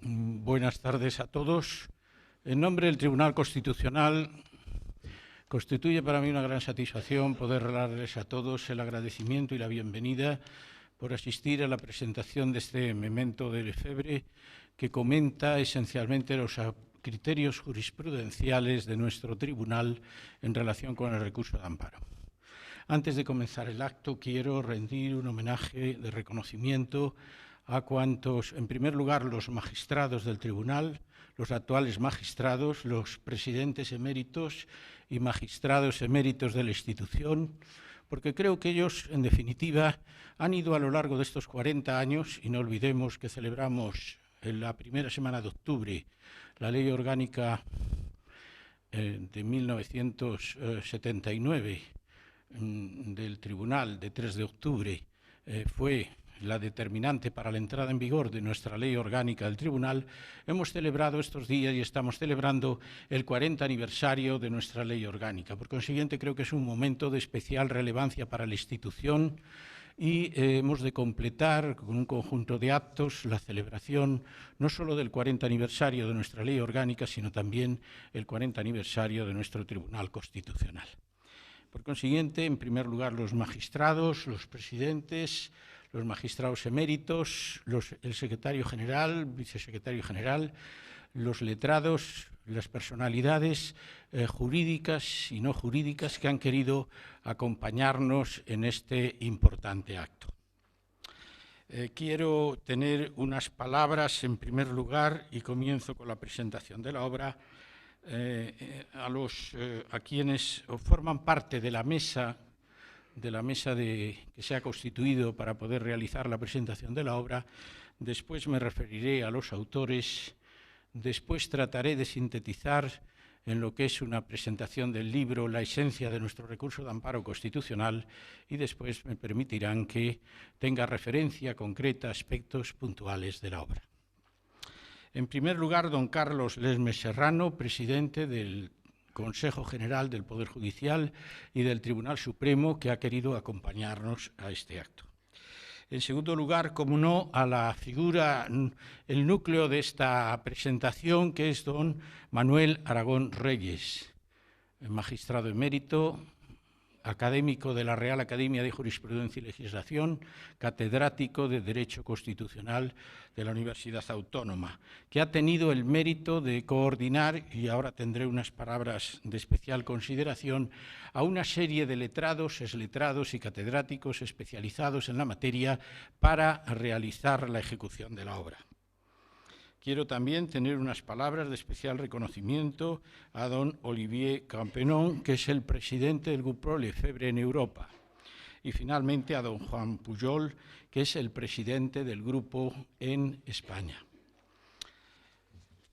Buenas tardes a todos. En nombre del Tribunal Constitucional, constituye para mí una gran satisfacción poder darles a todos el agradecimiento y la bienvenida por asistir a la presentación de este memento de Lefebvre, que comenta esencialmente los criterios jurisprudenciales de nuestro tribunal en relación con el recurso de amparo. Antes de comenzar el acto, quiero rendir un homenaje de reconocimiento a cuantos, en primer lugar, los magistrados del tribunal, los actuales magistrados, los presidentes eméritos y magistrados eméritos de la institución, porque creo que ellos, en definitiva, han ido a lo largo de estos 40 años, y no olvidemos que celebramos en la primera semana de octubre la Ley Orgánica de 1979 del Tribunal de 3 de octubre, fue la determinante para la entrada en vigor de nuestra ley orgánica del Tribunal. Hemos celebrado estos días y estamos celebrando el 40 aniversario de nuestra ley orgánica. Por consiguiente, creo que es un momento de especial relevancia para la institución y hemos de completar con un conjunto de actos la celebración no solo del 40 aniversario de nuestra ley orgánica, sino también el 40 aniversario de nuestro Tribunal Constitucional. Por consiguiente, en primer lugar, los magistrados, los presidentes, los magistrados eméritos, el secretario general, vicesecretario general, los letrados, las personalidades jurídicas y no jurídicas que han querido acompañarnos en este importante acto. Quiero tener unas palabras en primer lugar, y comienzo con la presentación de la obra, a quienes forman parte de la mesa que se ha constituido para poder realizar la presentación de la obra. Después me referiré a los autores, después trataré de sintetizar en lo que es una presentación del libro la esencia de nuestro recurso de amparo constitucional, y después me permitirán que tenga referencia concreta a aspectos puntuales de la obra. En primer lugar, don Carlos Lesmes Serrano, presidente del Consejo General del Poder Judicial y del Tribunal Supremo, que ha querido acompañarnos a este acto. En segundo lugar, como no, a la figura, el núcleo de esta presentación, que es don Manuel Aragón Reyes, magistrado emérito, académico de la Real Academia de Jurisprudencia y Legislación, catedrático de Derecho Constitucional de la Universidad Autónoma, que ha tenido el mérito de coordinar, y ahora tendré unas palabras de especial consideración, a una serie de letrados, exletrados y catedráticos especializados en la materia para realizar la ejecución de la obra. Quiero también tener unas palabras de especial reconocimiento a don Olivier Campenon, que es el presidente del Grupo Lefebvre en Europa. Y finalmente a don Juan Pujol, que es el presidente del grupo en España.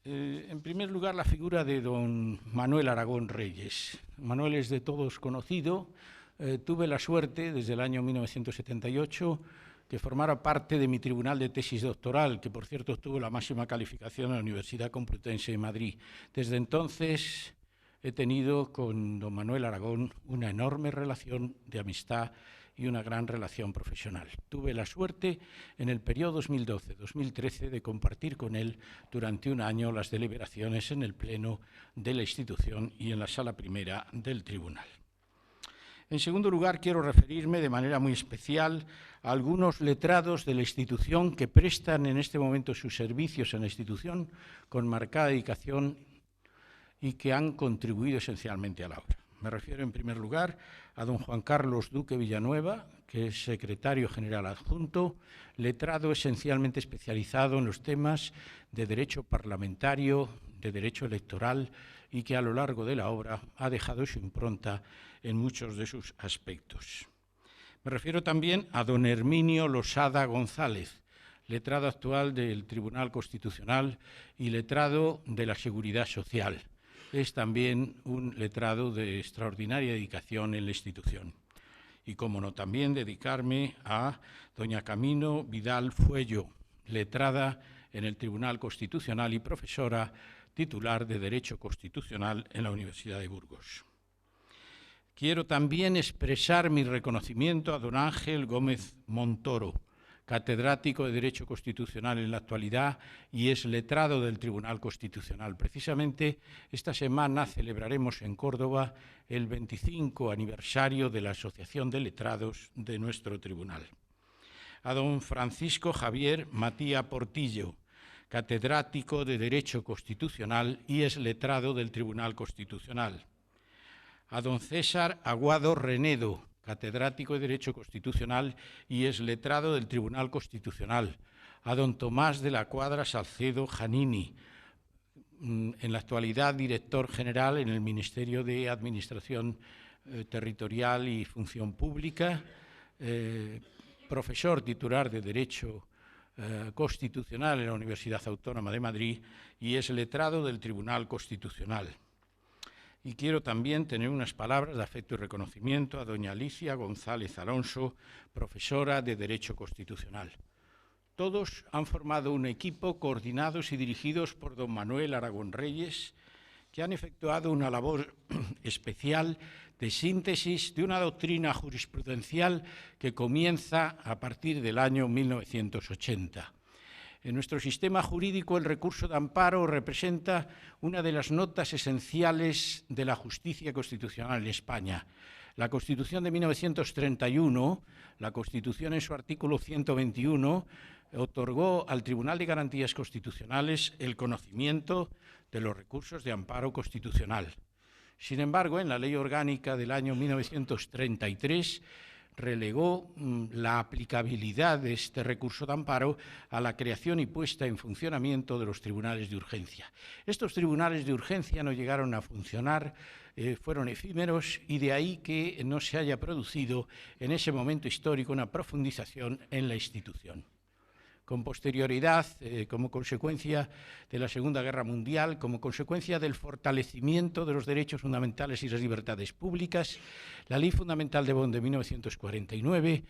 En primer lugar, la figura de don Manuel Aragón Reyes. Manuel es de todos conocido. Tuve la suerte, desde el año 1978, que formara parte de mi tribunal de tesis doctoral, que por cierto obtuvo la máxima calificación en la Universidad Complutense de Madrid. Desde entonces he tenido con don Manuel Aragón una enorme relación de amistad y una gran relación profesional. Tuve la suerte en el periodo 2012-2013 de compartir con él durante un año las deliberaciones en el Pleno de la institución y en la Sala Primera del Tribunal. En segundo lugar, quiero referirme de manera muy especial a algunos letrados de la institución que prestan en este momento sus servicios en la institución con marcada dedicación y que han contribuido esencialmente a la obra. Me refiero en primer lugar a don Juan Carlos Duque Villanueva, que es secretario general adjunto, letrado esencialmente especializado en los temas de derecho parlamentario, de derecho electoral, y que a lo largo de la obra ha dejado su impronta en muchos de sus aspectos. Me refiero también a don Herminio Losada González, letrado actual del Tribunal Constitucional y letrado de la Seguridad Social. Es también un letrado de extraordinaria dedicación en la institución. Y, como no, también dedicarme a doña Camino Vidal Fuello, letrada en el Tribunal Constitucional y profesora titular de Derecho Constitucional en la Universidad de Burgos. Quiero también expresar mi reconocimiento a don Ángel Gómez Montoro, catedrático de Derecho Constitucional en la actualidad y es letrado del Tribunal Constitucional. Precisamente esta semana celebraremos en Córdoba el 25 aniversario de la Asociación de Letrados de nuestro tribunal. A don Francisco Javier Matía Portillo, catedrático de Derecho Constitucional y es letrado del Tribunal Constitucional. A don César Aguado Renedo, catedrático de Derecho Constitucional y es letrado del Tribunal Constitucional. A don Tomás de la Cuadra Salcedo Janini, en la actualidad director general en el Ministerio de Administración Territorial y Función Pública, profesor titular de Derecho Constitucional en la Universidad Autónoma de Madrid y es letrado del Tribunal Constitucional. Y quiero también tener unas palabras de afecto y reconocimiento a doña Alicia González Alonso, profesora de Derecho Constitucional. Todos han formado un equipo coordinados y dirigidos por don Manuel Aragón Reyes, que han efectuado una labor especial de síntesis de una doctrina jurisprudencial que comienza a partir del año 1980. En nuestro sistema jurídico, el recurso de amparo representa una de las notas esenciales de la justicia constitucional en España. La Constitución de 1931, la Constitución en su artículo 121, otorgó al Tribunal de Garantías Constitucionales el conocimiento de los recursos de amparo constitucional. Sin embargo, en la Ley Orgánica del año 1933, relegó la aplicabilidad de este recurso de amparo a la creación y puesta en funcionamiento de los tribunales de urgencia. Estos tribunales de urgencia no llegaron a funcionar, fueron efímeros y de ahí que no se haya producido en ese momento histórico una profundización en la institución. Con posterioridad, como consecuencia de la Segunda Guerra Mundial, como consecuencia del fortalecimiento de los derechos fundamentales y las libertades públicas, la Ley Fundamental de Bonn de 1949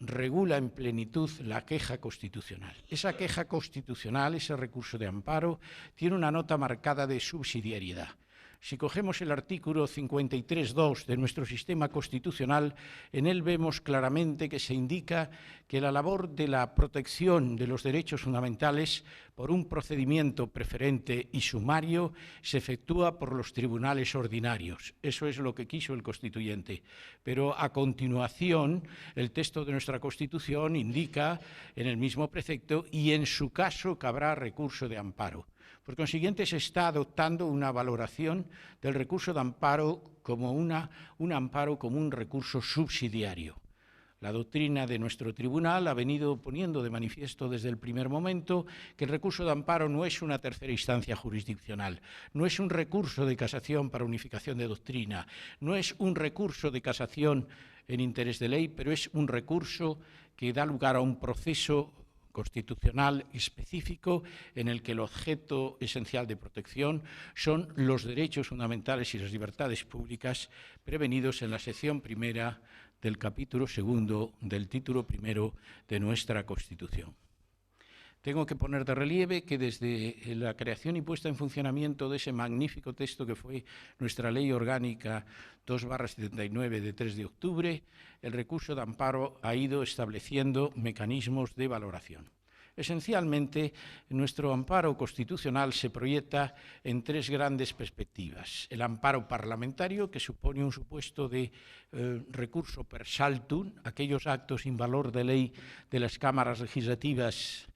regula en plenitud la queja constitucional. Esa queja constitucional, ese recurso de amparo, tiene una nota marcada de subsidiariedad. Si cogemos el artículo 53.2 de nuestro sistema constitucional, en él vemos claramente que se indica que la labor de la protección de los derechos fundamentales por un procedimiento preferente y sumario se efectúa por los tribunales ordinarios. Eso es lo que quiso el constituyente. Pero a continuación, el texto de nuestra Constitución indica en el mismo precepto y en su caso cabrá recurso de amparo. Por consiguiente, se está adoptando una valoración del recurso de amparo como un amparo como un recurso subsidiario. La doctrina de nuestro tribunal ha venido poniendo de manifiesto desde el primer momento que el recurso de amparo no es una tercera instancia jurisdiccional, no es un recurso de casación para unificación de doctrina, no es un recurso de casación en interés de ley, pero es un recurso que da lugar a un proceso constitucional específico en el que el objeto esencial de protección son los derechos fundamentales y las libertades públicas prevenidos en la sección primera del capítulo segundo del título primero de nuestra Constitución. Tengo que poner de relieve que desde la creación y puesta en funcionamiento de ese magnífico texto que fue nuestra Ley Orgánica 2/79 de 3 de octubre, el recurso de amparo ha ido estableciendo mecanismos de valoración. Esencialmente, nuestro amparo constitucional se proyecta en tres grandes perspectivas. El amparo parlamentario, que supone un supuesto de recurso per saltum, aquellos actos sin valor de ley de las cámaras legislativas,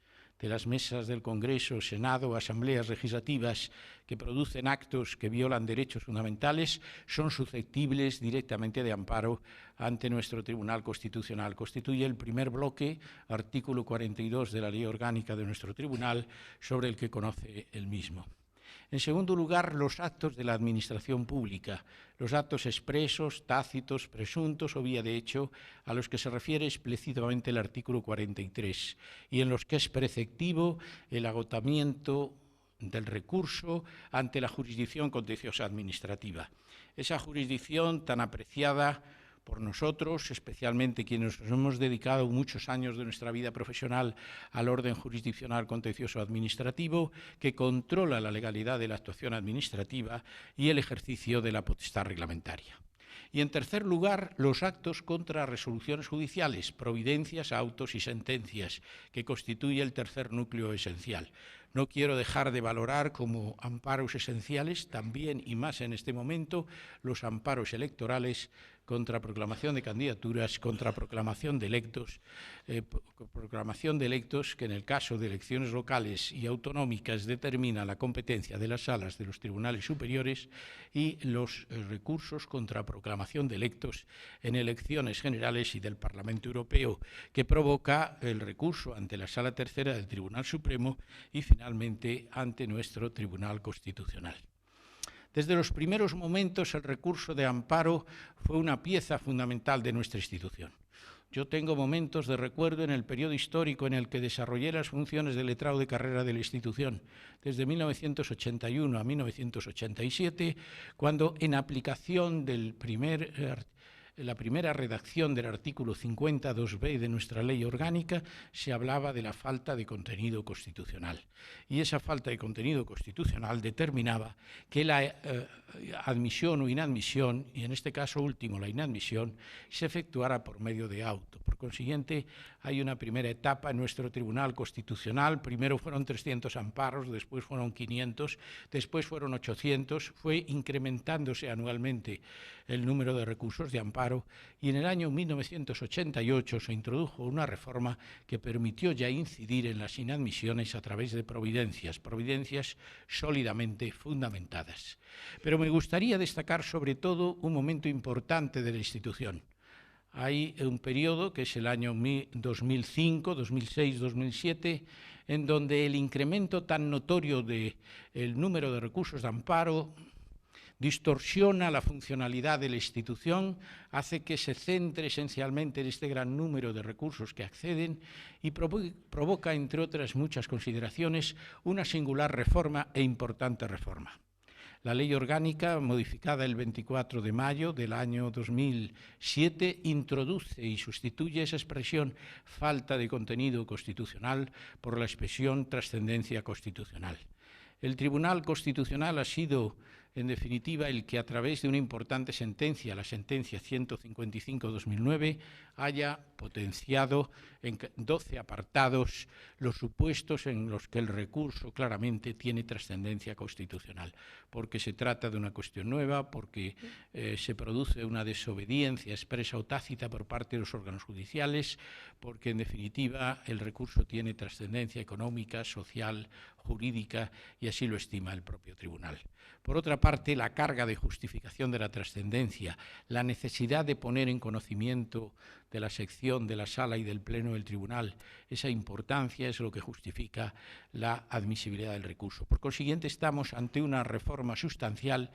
de las mesas del Congreso, Senado, asambleas legislativas que producen actos que violan derechos fundamentales, son susceptibles directamente de amparo ante nuestro Tribunal Constitucional. Constituye el primer bloque, artículo 42 de la Ley Orgánica de nuestro Tribunal, sobre el que conoce el mismo. En segundo lugar, los actos de la Administración Pública, los actos expresos, tácitos, presuntos o vía de hecho, a los que se refiere explícitamente el artículo 43 y en los que es preceptivo el agotamiento del recurso ante la jurisdicción contenciosa administrativa. Esa jurisdicción tan apreciada por nosotros, especialmente quienes nos hemos dedicado muchos años de nuestra vida profesional al orden jurisdiccional contencioso administrativo, que controla la legalidad de la actuación administrativa y el ejercicio de la potestad reglamentaria. Y, en tercer lugar, los actos contra resoluciones judiciales, providencias, autos y sentencias, que constituye el tercer núcleo esencial. No quiero dejar de valorar como amparos esenciales, también y más en este momento, los amparos electorales contra proclamación de candidaturas, contra proclamación de electos que en el caso de elecciones locales y autonómicas determina la competencia de las salas de los tribunales superiores, y los recursos contra proclamación de electos en elecciones generales y del Parlamento Europeo, que provoca el recurso ante la Sala Tercera del Tribunal Supremo y finalmente ante nuestro Tribunal Constitucional. Desde los primeros momentos, el recurso de amparo fue una pieza fundamental de nuestra institución. Yo tengo momentos de recuerdo en el periodo histórico en el que desarrollé las funciones de letrado de carrera de la institución, desde 1981 a 1987, cuando, en aplicación del la primera redacción del artículo 52b de nuestra ley orgánica, se hablaba de la falta de contenido constitucional. Y esa falta de contenido constitucional determinaba que la admisión o inadmisión, y en este caso último la inadmisión, se efectuara por medio de auto. Por consiguiente, hay una primera etapa en nuestro Tribunal Constitucional. Primero fueron 300 amparos, después fueron 500, después fueron 800, fue incrementándose anualmente el número de recursos de amparo, y en el año 1988 se introdujo una reforma que permitió ya incidir en las inadmisiones a través de providencias sólidamente fundamentadas. Pero me gustaría destacar sobre todo un momento importante de la institución. Hay un periodo, que es el año 2005, 2006, 2007, en donde el incremento tan notorio del número de recursos de amparo distorsiona la funcionalidad de la institución, hace que se centre esencialmente en este gran número de recursos que acceden y provoca, entre otras muchas consideraciones, una singular reforma e importante reforma. La ley orgánica, modificada el 24 de mayo del año 2007, introduce y sustituye esa expresión falta de contenido constitucional por la expresión trascendencia constitucional. El Tribunal Constitucional ha sido, en definitiva, el que, a través de una importante sentencia, la sentencia 155/2009, haya potenciado en 12 apartados los supuestos en los que el recurso claramente tiene trascendencia constitucional, porque se trata de una cuestión nueva, porque se produce una desobediencia expresa o tácita por parte de los órganos judiciales, porque, en definitiva, el recurso tiene trascendencia económica, social, jurídica, y así lo estima el propio tribunal. Por otra parte, la carga de justificación de la trascendencia, la necesidad de poner en conocimiento de la sección, de la sala y del pleno del tribunal, esa importancia es lo que justifica la admisibilidad del recurso. Por consiguiente, estamos ante una reforma sustancial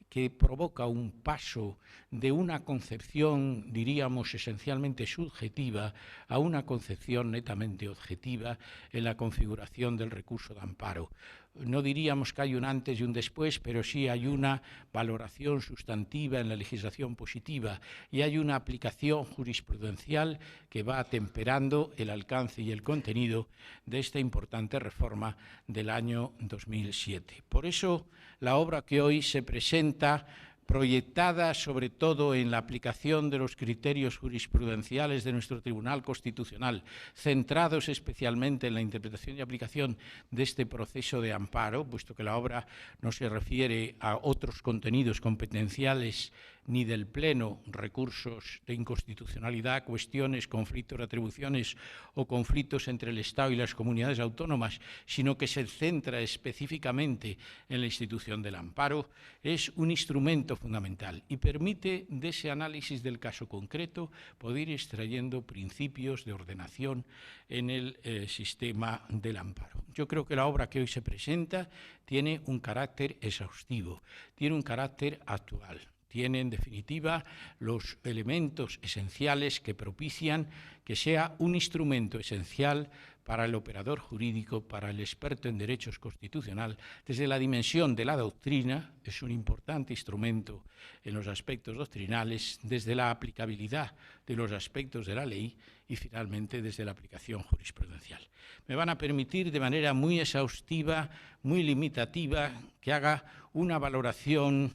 que provoca un paso de una concepción, diríamos, esencialmente subjetiva a una concepción netamente objetiva en la configuración del recurso de amparo. No diríamos que hay un antes y un después, pero sí hay una valoración sustantiva en la legislación positiva y hay una aplicación jurisprudencial que va atemperando el alcance y el contenido de esta importante reforma del año 2007. Por eso, la obra que hoy se presenta, proyectada sobre todo en la aplicación de los criterios jurisprudenciales de nuestro Tribunal Constitucional, centrados especialmente en la interpretación y aplicación de este proceso de amparo, puesto que la obra no se refiere a otros contenidos competenciales ni del Pleno, recursos de inconstitucionalidad, cuestiones, conflictos de atribuciones o conflictos entre el Estado y las comunidades autónomas, sino que se centra específicamente en la institución del amparo, es un instrumento fundamental y permite, de ese análisis del caso concreto, poder ir extrayendo principios de ordenación en el sistema del amparo. Yo creo que la obra que hoy se presenta tiene un carácter exhaustivo, tiene un carácter actual. Tiene, en definitiva, los elementos esenciales que propician que sea un instrumento esencial para el operador jurídico, para el experto en derechos constitucional, desde la dimensión de la doctrina, es un importante instrumento en los aspectos doctrinales, desde la aplicabilidad de los aspectos de la ley y, finalmente, desde la aplicación jurisprudencial. Me van a permitir, de manera muy exhaustiva, muy limitativa, que haga una valoración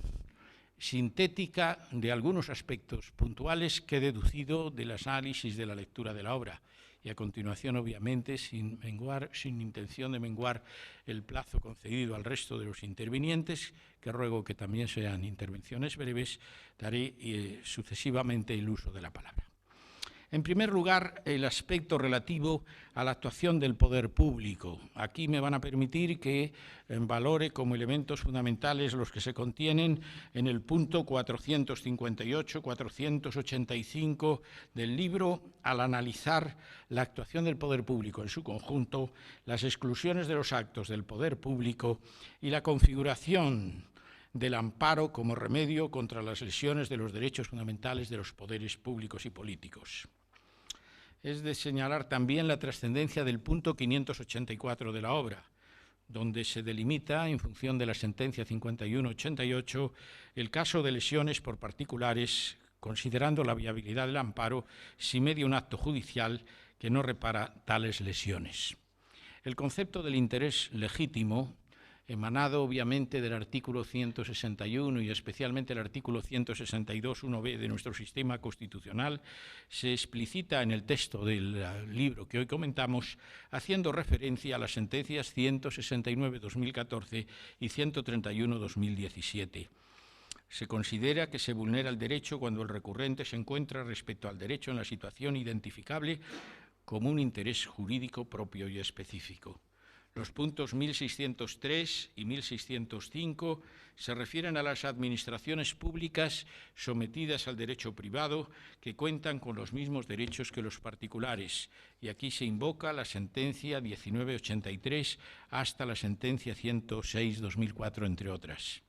sintética de algunos aspectos puntuales que he deducido del análisis de la lectura de la obra. Y a continuación, obviamente, sin intención de menguar el plazo concedido al resto de los intervinientes, que ruego que también sean intervenciones breves, daré sucesivamente el uso de la palabra. En primer lugar, el aspecto relativo a la actuación del poder público. Aquí me van a permitir que valore como elementos fundamentales los que se contienen en el punto 458-485 del libro, al analizar la actuación del poder público en su conjunto, las exclusiones de los actos del poder público y la configuración del amparo como remedio contra las lesiones de los derechos fundamentales de los poderes públicos y políticos. Es de señalar también la trascendencia del punto 584 de la obra, donde se delimita, en función de la sentencia 5188, el caso de lesiones por particulares, considerando la viabilidad del amparo si media un acto judicial que no repara tales lesiones. El concepto del interés legítimo, emanado obviamente del artículo 161 y especialmente el artículo 162.1b de nuestro sistema constitucional, se explicita en el texto del libro que hoy comentamos, haciendo referencia a las sentencias 169/2014 y 131/2017. Se considera que se vulnera el derecho cuando el recurrente se encuentra respecto al derecho en la situación identificable como un interés jurídico propio y específico. Los puntos 1603 y 1605 se refieren a las administraciones públicas sometidas al derecho privado que cuentan con los mismos derechos que los particulares, y aquí se invoca la sentencia 1983 hasta la sentencia 106/2004, entre otras.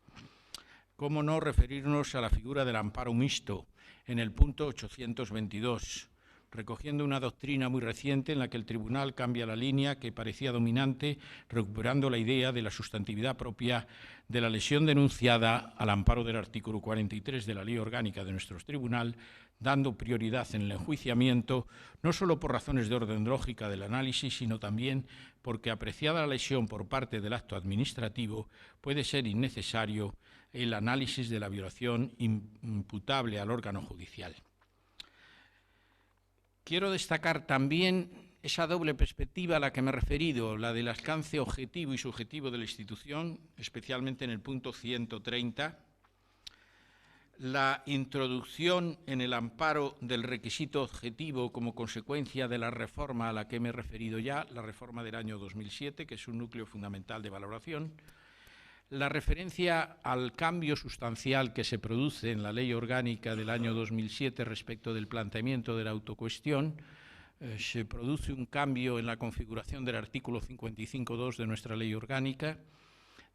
¿Cómo no referirnos a la figura del amparo mixto en el punto 822? Recogiendo una doctrina muy reciente en la que el tribunal cambia la línea que parecía dominante, recuperando la idea de la sustantividad propia de la lesión denunciada al amparo del artículo 43 de la Ley Orgánica de nuestro tribunal, dando prioridad en el enjuiciamiento, no solo por razones de orden lógica del análisis, sino también porque, apreciada la lesión por parte del acto administrativo, puede ser innecesario el análisis de la violación imputable al órgano judicial. Quiero destacar también esa doble perspectiva a la que me he referido, la del alcance objetivo y subjetivo de la institución, especialmente en el punto 130, la introducción en el amparo del requisito objetivo como consecuencia de la reforma a la que me he referido ya, la reforma del año 2007, que es un núcleo fundamental de valoración, la referencia al cambio sustancial que se produce en la Ley Orgánica del año 2007 respecto del planteamiento de la autocuestión. Se produce un cambio en la configuración del artículo 55.2 de nuestra Ley Orgánica,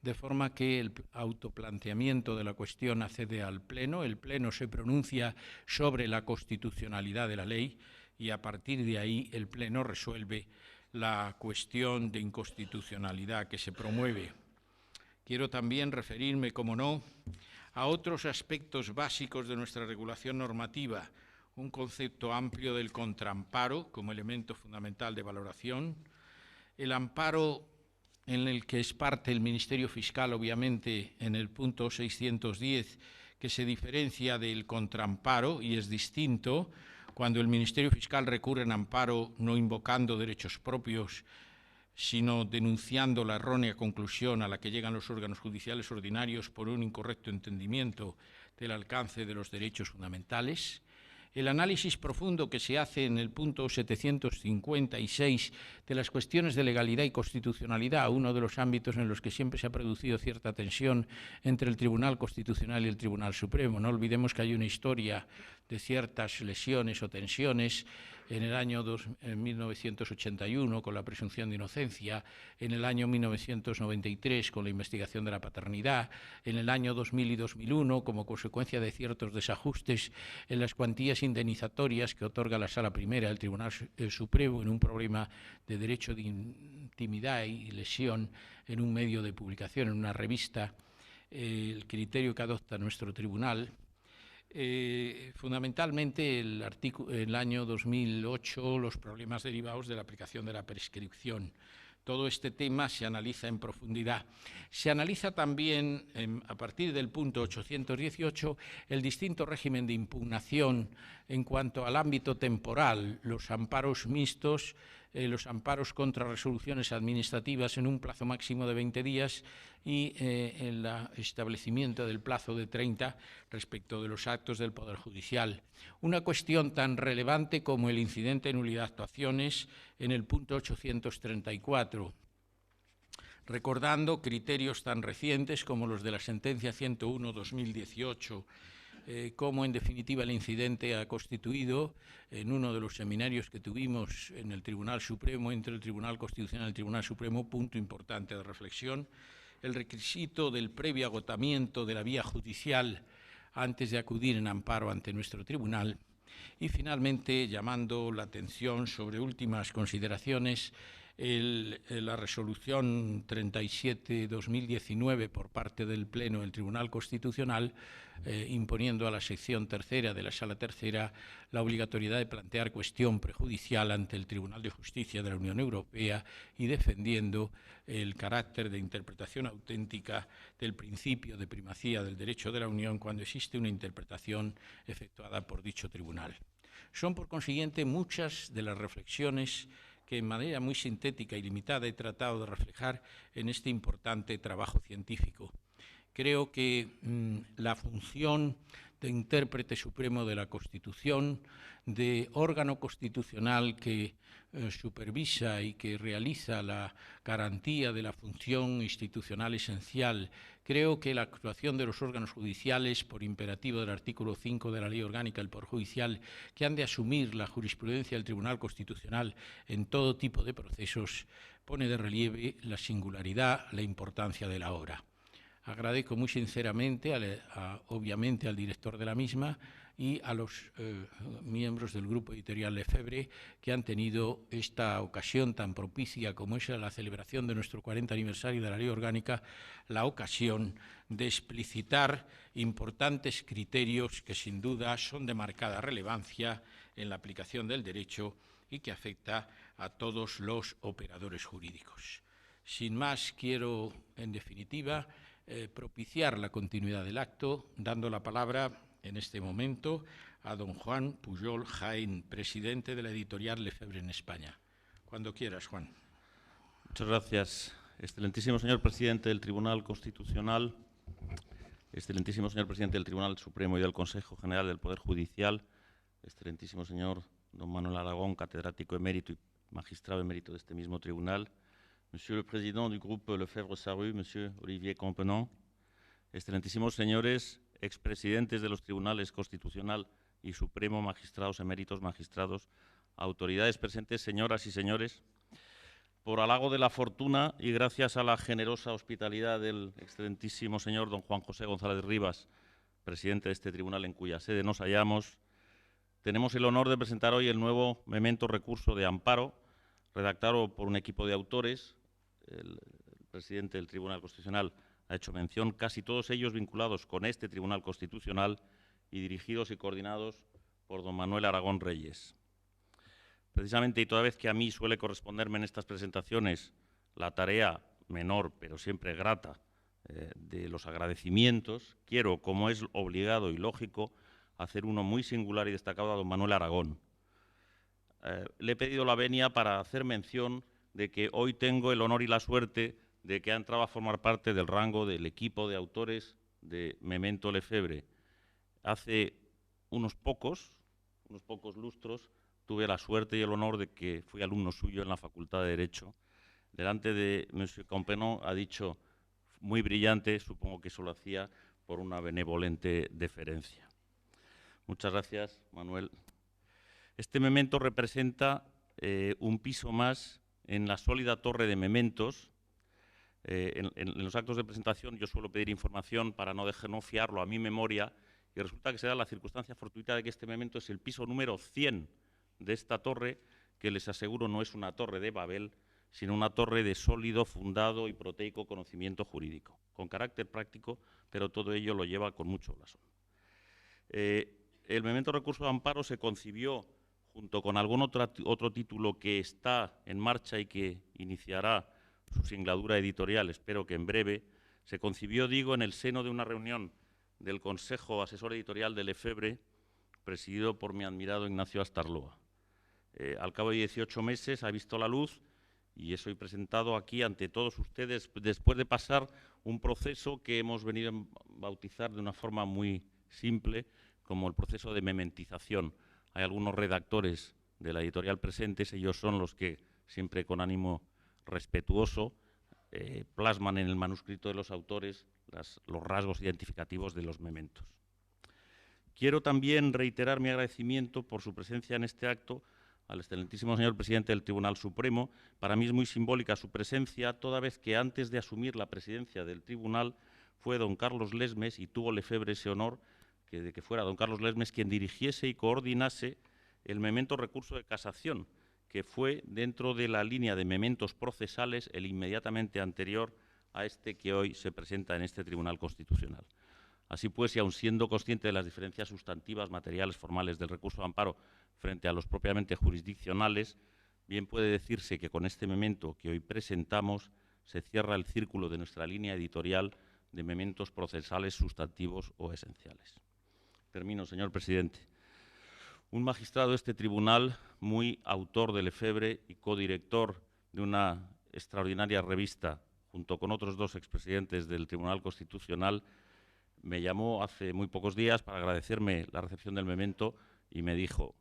de forma que el autoplanteamiento de la cuestión accede al Pleno. El Pleno se pronuncia sobre la constitucionalidad de la ley y a partir de ahí el Pleno resuelve la cuestión de inconstitucionalidad que se promueve. Quiero también referirme, como no, a otros aspectos básicos de nuestra regulación normativa, un concepto amplio del contraamparo como elemento fundamental de valoración, el amparo en el que es parte el Ministerio Fiscal, obviamente, en el punto 610, que se diferencia del contraamparo y es distinto cuando el Ministerio Fiscal recurre en amparo no invocando derechos propios, sino denunciando la errónea conclusión a la que llegan los órganos judiciales ordinarios por un incorrecto entendimiento del alcance de los derechos fundamentales. El análisis profundo que se hace en el punto 756 de las cuestiones de legalidad y constitucionalidad, uno de los ámbitos en los que siempre se ha producido cierta tensión entre el Tribunal Constitucional y el Tribunal Supremo. No olvidemos que hay una historia de ciertas lesiones o tensiones en el año 1981 con la presunción de inocencia, en el año 1993 con la investigación de la paternidad, en el año 2000 y 2001 como consecuencia de ciertos desajustes en las cuantías indemnizatorias que otorga la Sala Primera del Tribunal Supremo en un problema de derecho de intimidad y lesión en un medio de publicación, en una revista, el criterio que adopta nuestro tribunal. Fundamentalmente el año 2008, los problemas derivados de la aplicación de la prescripción todo este tema se analiza en profundidad. Se analiza también, a partir del punto 818, el distinto régimen de impugnación en cuanto al ámbito temporal, los amparos mixtos, los amparos contra resoluciones administrativas en un plazo máximo de 20 días y el establecimiento del plazo de 30 respecto de los actos del Poder Judicial. Una cuestión tan relevante como el incidente de nulidad de actuaciones en el punto 834, recordando criterios tan recientes como los de la sentencia 101/2018, cómo en definitiva el incidente ha constituido en uno de los seminarios que tuvimos en el Tribunal Supremo, entre el Tribunal Constitucional y el Tribunal Supremo, punto importante de reflexión, el requisito del previo agotamiento de la vía judicial antes de acudir en amparo ante nuestro tribunal y finalmente llamando la atención sobre últimas consideraciones la resolución 37/2019 por parte del Pleno del Tribunal Constitucional imponiendo a la sección tercera de la Sala Tercera la obligatoriedad de plantear cuestión prejudicial ante el Tribunal de Justicia de la Unión Europea y defendiendo el carácter de interpretación auténtica del principio de primacía del derecho de la Unión cuando existe una interpretación efectuada por dicho tribunal. Son, por consiguiente, muchas de las reflexiones que en manera muy sintética y limitada he tratado de reflejar en este importante trabajo científico. Creo que la función de intérprete supremo de la Constitución, de órgano constitucional que supervisa y que realiza la garantía de la función institucional esencial, creo que la actuación de los órganos judiciales, por imperativo del artículo 5 de la Ley Orgánica del Poder Judicial, que han de asumir la jurisprudencia del Tribunal Constitucional en todo tipo de procesos, pone de relieve la singularidad, la importancia de la obra. Agradezco muy sinceramente, obviamente, al director de la misma y a los miembros del grupo editorial Lefebvre que han tenido esta ocasión tan propicia como es la celebración de nuestro 40 aniversario de la Ley Orgánica, la ocasión de explicitar importantes criterios que sin duda son de marcada relevancia en la aplicación del derecho y que afecta a todos los operadores jurídicos. Sin más, quiero, en definitiva, propiciar la continuidad del acto, dando la palabra en este momento a don Juan Pujol Jaén, presidente de la editorial Lefebvre en España. Cuando quieras, Juan. Muchas gracias. Excelentísimo señor presidente del Tribunal Constitucional, excelentísimo señor presidente del Tribunal Supremo y del Consejo General del Poder Judicial, excelentísimo señor don Manuel Aragón, catedrático emérito y magistrado emérito de este mismo tribunal, Monsieur le Président du Groupe Lefebvre-Sarrut, Monsieur Olivier Compenon, excelentísimos señores expresidentes de los Tribunales Constitucional y Supremo, magistrados eméritos, magistrados, autoridades presentes, señoras y señores, por halago de la fortuna y gracias a la generosa hospitalidad del excelentísimo señor don Juan José González Rivas, presidente de este tribunal en cuya sede nos hallamos, tenemos el honor de presentar hoy el nuevo memento recurso de amparo, redactado por un equipo de autores. El presidente del Tribunal Constitucional ha hecho mención, casi todos ellos vinculados con este Tribunal Constitucional y dirigidos y coordinados por don Manuel Aragón Reyes. Precisamente, y toda vez que a mí suele corresponderme en estas presentaciones la tarea menor, pero siempre grata, de los agradecimientos, quiero, como es obligado y lógico, hacer uno muy singular y destacado a don Manuel Aragón. Le he pedido la venia para hacer mención de que hoy tengo el honor y la suerte de que ha entrado a formar parte del rango del equipo de autores de Memento Lefebvre. Hace unos pocos lustros tuve la suerte y el honor de que fui alumno suyo en la Facultad de Derecho. Delante de Monsieur Compenon ha dicho, muy brillante, supongo que eso lo hacía por una benevolente deferencia. Muchas gracias, Manuel. Este memento representa un piso más en la sólida torre de mementos. En los actos de presentación yo suelo pedir información para no fiarlo a mi memoria y resulta que se da la circunstancia fortuita de que este memento es el piso número 100 de esta torre, que les aseguro no es una torre de Babel, sino una torre de sólido, fundado y proteico conocimiento jurídico, con carácter práctico, pero todo ello lo lleva con mucho blasón. El memento recurso de amparo se concibió junto con algún otro título que está en marcha y que iniciará su singladura editorial, espero que en breve, se concibió, digo, en el seno de una reunión del Consejo Asesor Editorial de Lefebvre, presidido por mi admirado Ignacio Astarloa. Al cabo de 18 meses ha visto la luz y es hoy presentado aquí ante todos ustedes después de pasar un proceso que hemos venido a bautizar de una forma muy simple como el proceso de mementización. Hay algunos redactores de la editorial presentes, ellos son los que, siempre con ánimo respetuoso, plasman en el manuscrito de los autores los rasgos identificativos de los mementos. Quiero también reiterar mi agradecimiento por su presencia en este acto al excelentísimo señor presidente del Tribunal Supremo. Para mí es muy simbólica su presencia, toda vez que antes de asumir la presidencia del Tribunal fue don Carlos Lesmes, y tuvo Lefebvre ese honor de que fuera don Carlos Lesmes quien dirigiese y coordinase el memento recurso de casación, que fue, dentro de la línea de mementos procesales, el inmediatamente anterior a este que hoy se presenta en este Tribunal Constitucional. Así pues, y aun siendo consciente de las diferencias sustantivas, materiales, formales del recurso de amparo frente a los propiamente jurisdiccionales, bien puede decirse que con este memento que hoy presentamos se cierra el círculo de nuestra línea editorial de mementos procesales sustantivos o esenciales. Termino, señor presidente. Un magistrado de este tribunal, muy autor de Lefebvre y codirector de una extraordinaria revista, junto con otros dos expresidentes del Tribunal Constitucional, me llamó hace muy pocos días para agradecerme la recepción del memento y me dijo,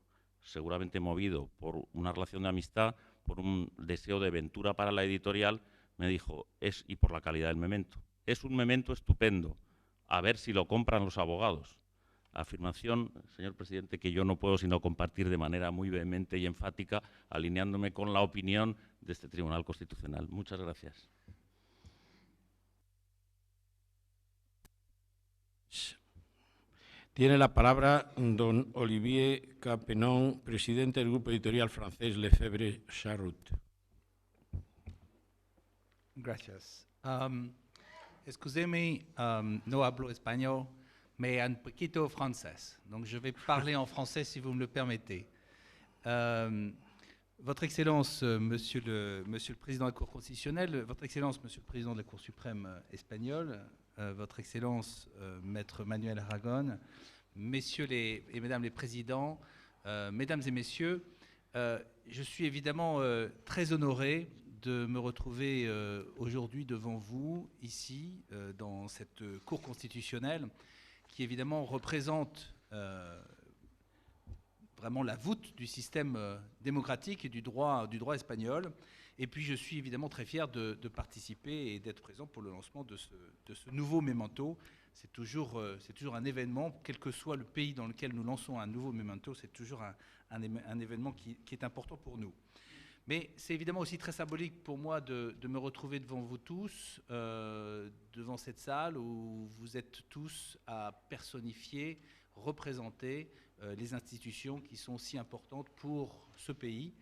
seguramente movido por una relación de amistad, por un deseo de ventura para la editorial, me dijo, y por la calidad del memento. Es un memento estupendo, a ver si lo compran los abogados. Afirmación, señor presidente, que yo no puedo sino compartir de manera muy vehemente y enfática, alineándome con la opinión de este Tribunal Constitucional. Muchas gracias. Tiene la palabra don Olivier Capenon, presidente del grupo editorial francés Lefebvre Charroux. Gracias. Excusez-moi, no hablo español, mais un poquito francés. Donc je vais parler en français si vous me le permettez. Votre Excellence, Monsieur le Président de la Cour constitutionnelle, Votre Excellence, Monsieur le Président de la Cour suprême espagnole, Votre Excellence, Maître Manuel Aragon, Messieurs et Mesdames les Présidents, Mesdames et Messieurs, je suis évidemment très honoré de me retrouver aujourd'hui devant vous, ici, dans cette Cour constitutionnelle, qui évidemment représente vraiment la voûte du système démocratique et du droit espagnol. Et puis je suis évidemment très fier de participer et d'être présent pour le lancement de ce nouveau memento. C'est toujours un événement, quel que soit le pays dans lequel nous lançons un nouveau memento, c'est toujours un événement qui est important pour nous. Mais c'est évidemment aussi très symbolique pour moi de me retrouver devant vous tous, devant cette salle où vous êtes tous à personnifier, représenter les institutions qui sont si importantes pour ce pays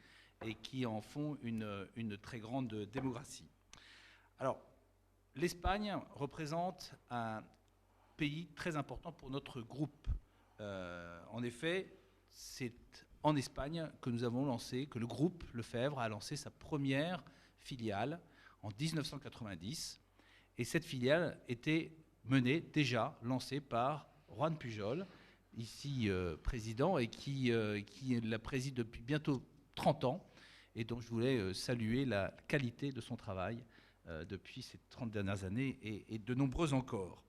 et qui en font une très grande démocratie. Alors, l'Espagne représente un pays très important pour notre groupe. En effet, c'est en Espagne que nous avons lancé, que le groupe Lefebvre a lancé sa première filiale en 1990. Et cette filiale était déjà lancée par Juan Pujol, ici président, et qui la préside depuis bientôt 30 ans, et dont je voulais saluer la qualité de son travail depuis ces 30 dernières années et de nombreux encore.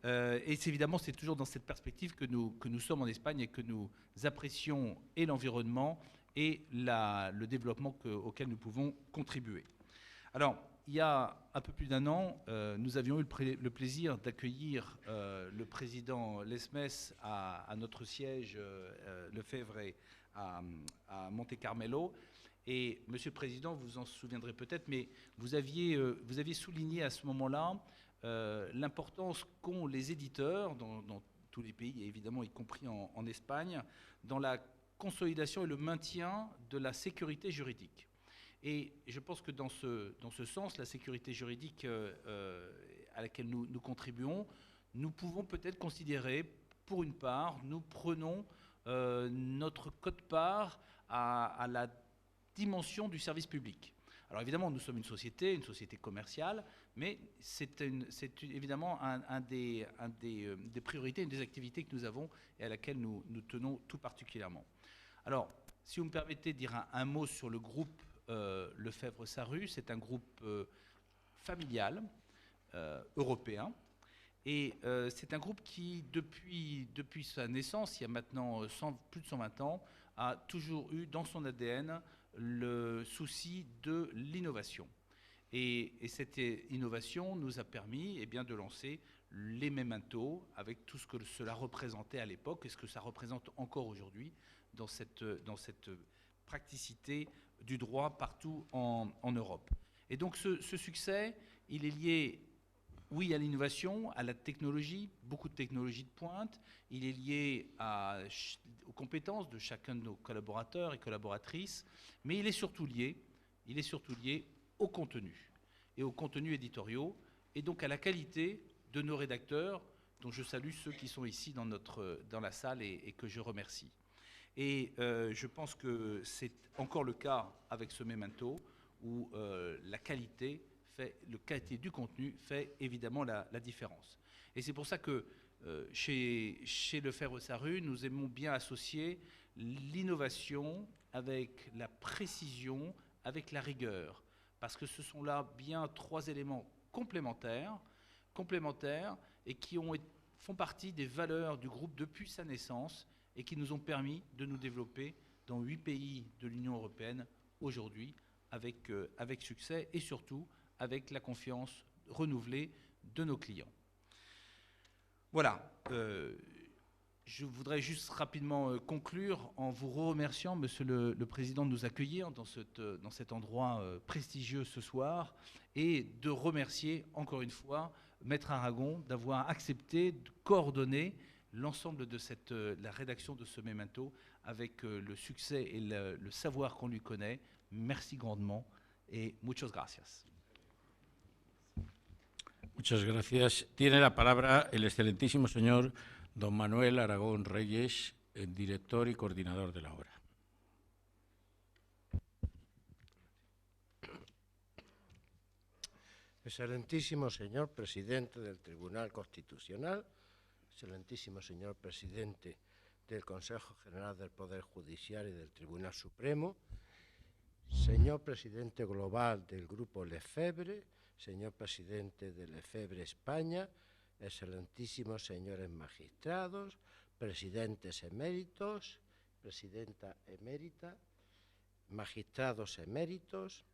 Et évidemment, c'est toujours dans cette perspective que nous sommes en Espagne et que nous apprécions et l'environnement et le développement auquel nous pouvons contribuer. Alors, il y a un peu plus d'un an, nous avions eu le plaisir d'accueillir le président Lesmes à notre siège Lefebvre à Monte Carmelo. Et Monsieur le Président, vous vous en souviendrez peut-être, mais vous aviez souligné à ce moment-là l'importance qu'ont les éditeurs dans tous les pays, évidemment y compris en Espagne, dans la consolidation et le maintien de la sécurité juridique. Et je pense que dans ce sens, la sécurité juridique à laquelle nous contribuons, nous pouvons peut-être considérer, pour une part, nous prenons notre quote-part à la dimension du service public. Alors évidemment, nous sommes une société commerciale, mais c'est évidemment des priorités, une des activités que nous avons et à laquelle nous tenons tout particulièrement. Alors, si vous me permettez de dire un mot sur le groupe Lefebvre-Sarrut, c'est un groupe familial européen. Et c'est un groupe qui, depuis sa naissance, il y a maintenant plus de 120 ans, a toujours eu dans son ADN le souci de l'innovation. Et cette innovation nous a permis de lancer les Mementos avec tout ce que cela représentait à l'époque et ce que ça représente encore aujourd'hui dans cette praticité du droit partout en Europe. Et donc ce succès, il est lié, oui, à l'innovation, à la technologie, beaucoup de technologies de pointe. Il est lié aux compétences de chacun de nos collaborateurs et collaboratrices, mais il est surtout lié au contenu et aux contenus éditoriaux, et donc à la qualité de nos rédacteurs, dont je salue ceux qui sont ici dans la salle et que je remercie. Et je pense que c'est encore le cas avec ce Memento, où la qualité du contenu fait évidemment la différence. Et c'est pour ça que chez Lefebvre-Sarrut, nous aimons bien associer l'innovation avec la précision, avec la rigueur, parce que ce sont là bien trois éléments complémentaires et qui font partie des valeurs du groupe depuis sa naissance et qui nous ont permis de nous développer dans 8 pays de l'Union européenne aujourd'hui avec succès et surtout avec la confiance renouvelée de nos clients. Voilà, je voudrais juste rapidement conclure en vous remerciant, Monsieur le Président, de nous accueillir dans cet endroit prestigieux ce soir et de remercier encore une fois Maître Aragon d'avoir accepté de coordonner l'ensemble de la rédaction de ce Memento avec le succès et le savoir qu'on lui connaît. Merci grandement et muchas gracias. Muchas gracias. Tiene la palabra el excelentísimo señor don Manuel Aragón Reyes, el director y coordinador de la obra. Excelentísimo señor presidente del Tribunal Constitucional, excelentísimo señor presidente del Consejo General del Poder Judicial y del Tribunal Supremo, señor presidente global del Grupo Lefebvre, señor presidente de Lefebvre España, excelentísimos señores magistrados, presidentes eméritos, presidenta emérita, magistrados eméritos,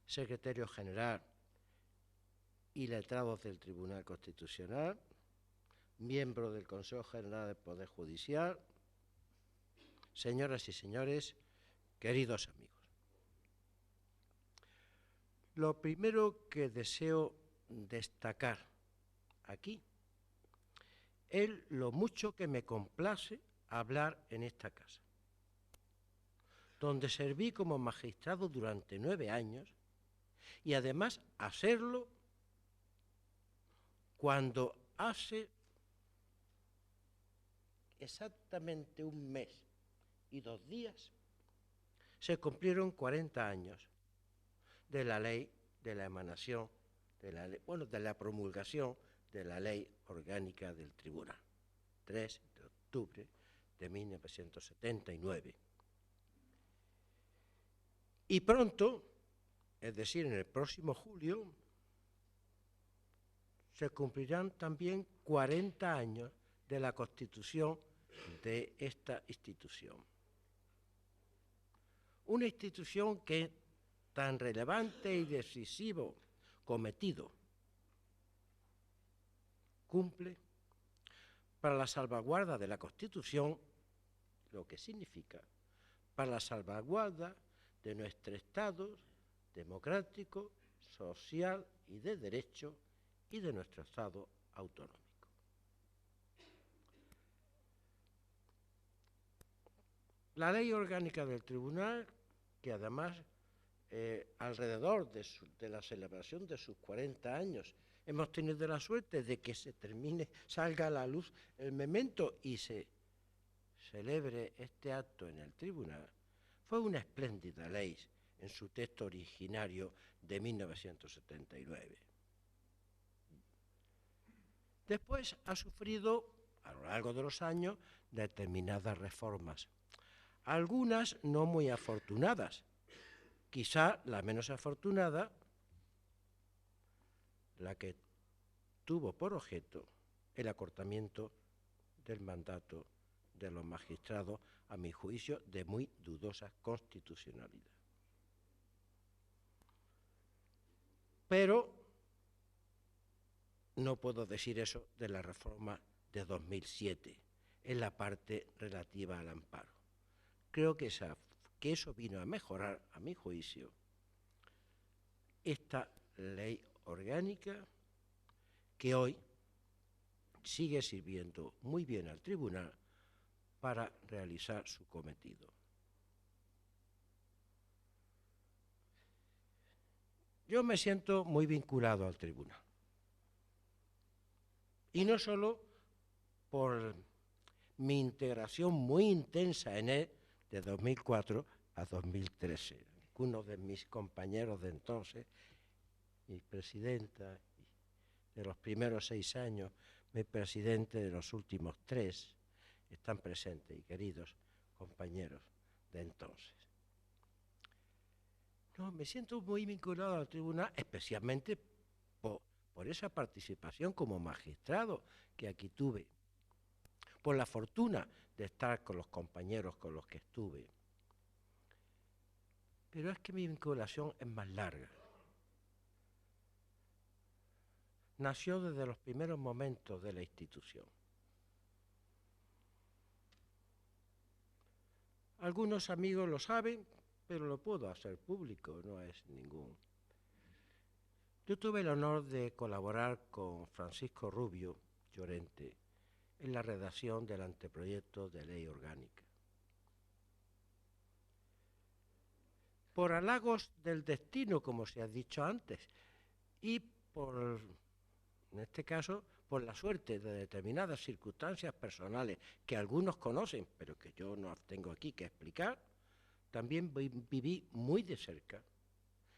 secretario general y letrados del Tribunal Constitucional, miembros del Consejo General del Poder Judicial, señoras y señores, queridos amigos. Lo primero que deseo destacar aquí es lo mucho que me complace hablar en esta casa, donde serví como magistrado durante 9 años y además hacerlo cuando hace exactamente 1 mes y 2 días se cumplieron 40 años de la ley, de la emanación, de la promulgación de la Ley Orgánica del Tribunal, 3 de octubre de 1979. Y pronto, es decir, en el próximo julio, se cumplirán también 40 años de la constitución de esta institución. Una institución que tan relevante y decisivo cometido cumple para la salvaguarda de la Constitución, lo que significa para la salvaguarda de nuestro Estado democrático, social y de derecho y de nuestro Estado autonómico. La Ley Orgánica del Tribunal, que además alrededor de la celebración de sus 40 años hemos tenido la suerte de que salga a la luz el memento y se celebre este acto en el tribunal, fue una espléndida ley en su texto originario de 1979. Después ha sufrido, a lo largo de los años, determinadas reformas, algunas no muy afortunadas. Quizá la menos afortunada, la que tuvo por objeto el acortamiento del mandato de los magistrados, a mi juicio, de muy dudosa constitucionalidad. Pero no puedo decir eso de la reforma de 2007, en la parte relativa al amparo. Creo que eso vino a mejorar, a mi juicio, esta ley orgánica que hoy sigue sirviendo muy bien al tribunal para realizar su cometido. Yo me siento muy vinculado al tribunal. Y no solo por mi integración muy intensa en él de 2004 a 2013. Algunos de mis compañeros de entonces, mi presidenta de los primeros 6 años, mi presidente de los últimos 3, están presentes y queridos compañeros de entonces. No, me siento muy vinculado al tribunal, especialmente por esa participación como magistrado que aquí tuve, por la fortuna de estar con los compañeros con los que estuve. Pero es que mi vinculación es más larga. Nació desde los primeros momentos de la institución. Algunos amigos lo saben, pero lo puedo hacer público, no es ningún. Yo tuve el honor de colaborar con Francisco Rubio Llorente en la redacción del anteproyecto de ley orgánica. Por halagos del destino, como se ha dicho antes, y en este caso, por la suerte de determinadas circunstancias personales que algunos conocen, pero que yo no tengo aquí que explicar, también viví muy de cerca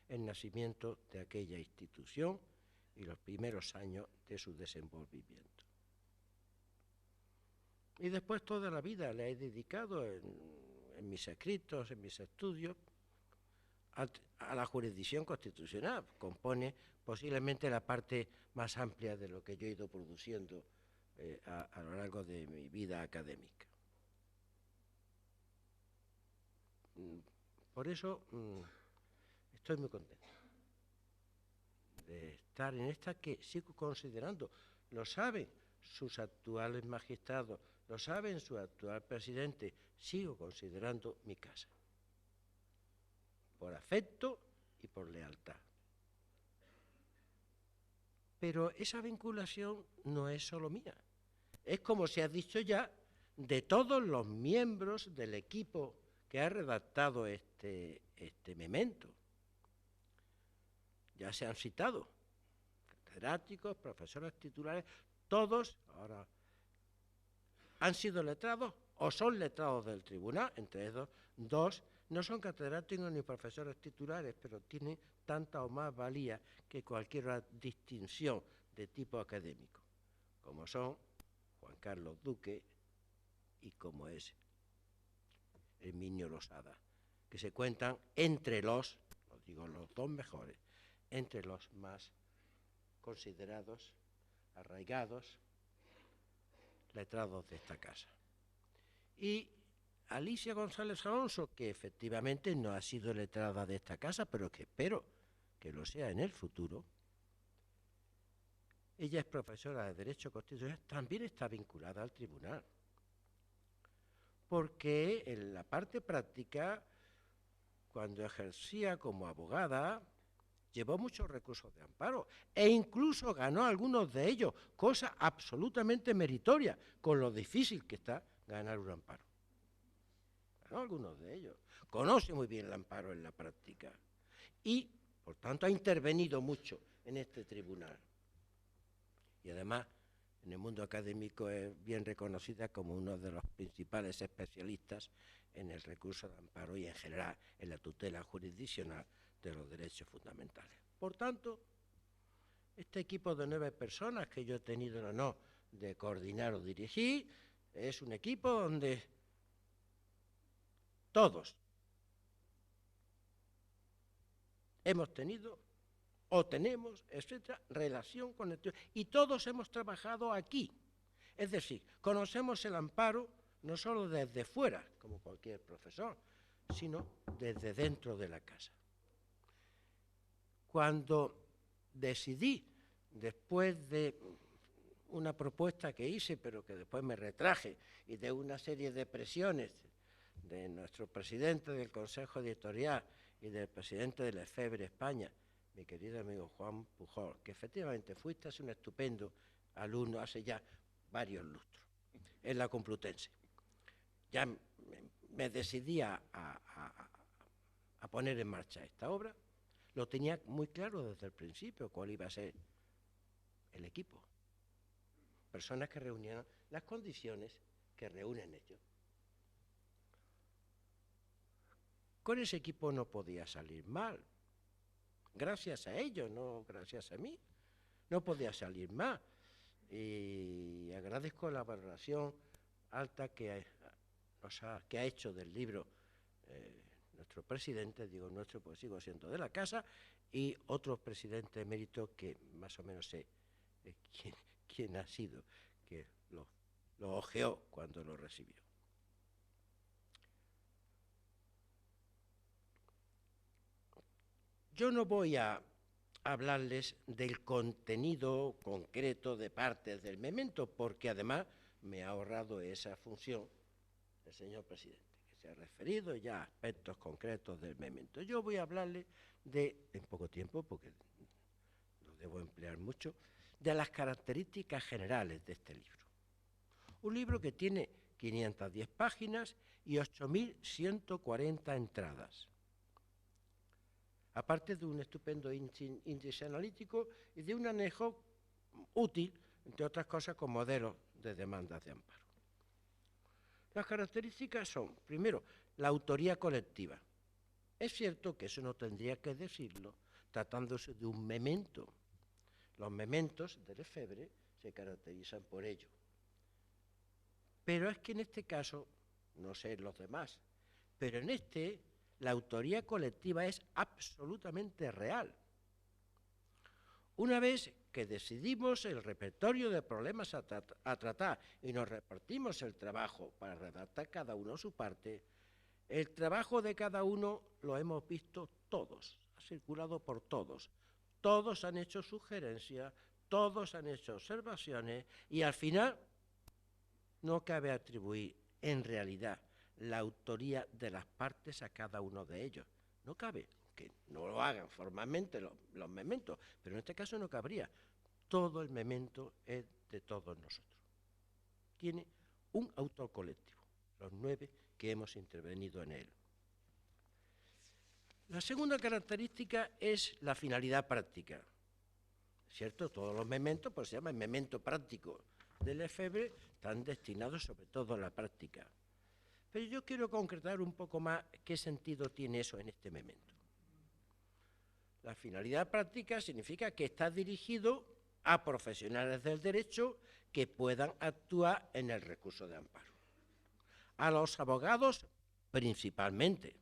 el nacimiento de aquella institución y los primeros años de su desenvolvimiento. Y después toda la vida le he dedicado en mis escritos, en mis estudios, a la jurisdicción constitucional. Compone posiblemente la parte más amplia de lo que yo he ido produciendo a lo largo de mi vida académica. Por eso estoy muy contento de estar en esta que sigo considerando, lo saben sus actuales magistrados, lo saben su actual presidente, sigo considerando mi casa, por afecto y por lealtad. Pero esa vinculación no es solo mía, es, como se ha dicho ya, de todos los miembros del equipo que ha redactado este memento. Ya se han citado catedráticos, profesores titulares, todos ahora han sido letrados o son letrados del tribunal, entre esos 2 no son catedráticos ni profesores titulares, pero tienen tanta o más valía que cualquier otra distinción de tipo académico, como son Juan Carlos Duque y como es Herminio Losada, que se cuentan entre los 2 mejores, entre los más considerados, arraigados, letrados de esta casa. Y Alicia González Alonso, que efectivamente no ha sido letrada de esta casa, pero que espero que lo sea en el futuro. Ella es profesora de Derecho Constitucional, también está vinculada al tribunal, porque en la parte práctica, cuando ejercía como abogada, llevó muchos recursos de amparo e incluso ganó algunos de ellos, cosa absolutamente meritoria, con lo difícil que está ganar un amparo. Ganó algunos de ellos. Conoce muy bien el amparo en la práctica y, por tanto, ha intervenido mucho en este tribunal. Y además, en el mundo académico es bien reconocida como uno de los principales especialistas en el recurso de amparo y en general en la tutela jurisdiccional de los derechos fundamentales. Por tanto, este equipo de 9 personas que yo he tenido el honor de coordinar o dirigir es un equipo donde todos hemos tenido o tenemos, etcétera, relación con el tribunal. Y todos hemos trabajado aquí. Es decir, conocemos el amparo no solo desde fuera, como cualquier profesor, sino desde dentro de la casa. Cuando decidí, después de una propuesta que hice, pero que después me retraje, y de una serie de presiones de nuestro presidente del Consejo Editorial y del presidente de la Lefebvre España, mi querido amigo Juan Pujol, que efectivamente fuiste un estupendo alumno hace ya varios lustros en la Complutense. Ya me decidí a poner en marcha esta obra. Lo tenía muy claro desde el principio cuál iba a ser el equipo. Personas que reunieran las condiciones que reúnen ellos. Con ese equipo no podía salir mal. Gracias a ellos, no gracias a mí. No podía salir mal. Y agradezco la valoración alta que ha hecho del libro nuestro presidente, digo nuestro porque sigo siendo de la casa, y otro presidente emérito que más o menos sé quién ha sido, que lo ojeó cuando lo recibió. Yo no voy a hablarles del contenido concreto de partes del memento, porque además me ha ahorrado esa función el señor presidente, que se ha referido ya a aspectos concretos del memento. Yo voy a hablarles en poco tiempo, porque lo debo emplear mucho, de las características generales de este libro. Un libro que tiene 510 páginas y 8.140 entradas. Aparte de un estupendo índice analítico y de un anejo útil, entre otras cosas, con modelos de demandas de amparo. Las características son, primero, la autoría colectiva. Es cierto que eso no tendría que decirlo tratándose de un memento. Los mementos de Lefebvre se caracterizan por ello. Pero es que en este caso, no sé los demás, pero en este la autoría colectiva es absolutamente real. Una vez que decidimos el repertorio de problemas a tratar y nos repartimos el trabajo para redactar cada uno su parte, el trabajo de cada uno lo hemos visto todos, ha circulado por todos. Todos han hecho sugerencias, todos han hecho observaciones y al final no cabe atribuir en realidad la autoría de las partes a cada uno de ellos. No cabe, que no lo hagan formalmente los mementos, pero en este caso no cabría. Todo el memento es de todos nosotros. Tiene un autor colectivo, los 9 que hemos intervenido en él. La segunda característica es la finalidad práctica. ¿Cierto? Todos los mementos, pues se llaman memento práctico de Lefebvre, están destinados sobre todo a la práctica. Pero yo quiero concretar un poco más qué sentido tiene eso en este memento. La finalidad práctica significa que está dirigido a profesionales del derecho que puedan actuar en el recurso de amparo. A los abogados principalmente,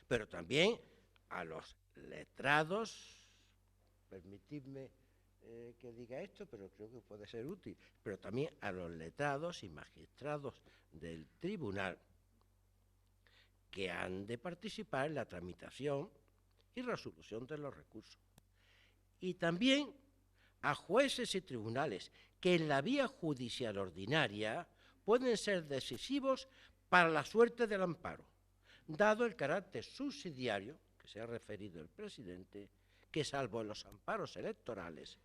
pero también a los letrados, permitidme que diga esto, pero creo que puede ser útil, pero también a los letrados y magistrados del tribunal que han de participar en la tramitación y resolución de los recursos. Y también a jueces y tribunales que en la vía judicial ordinaria pueden ser decisivos para la suerte del amparo, dado el carácter subsidiario, que se ha referido el presidente, que salvo en los amparos electorales,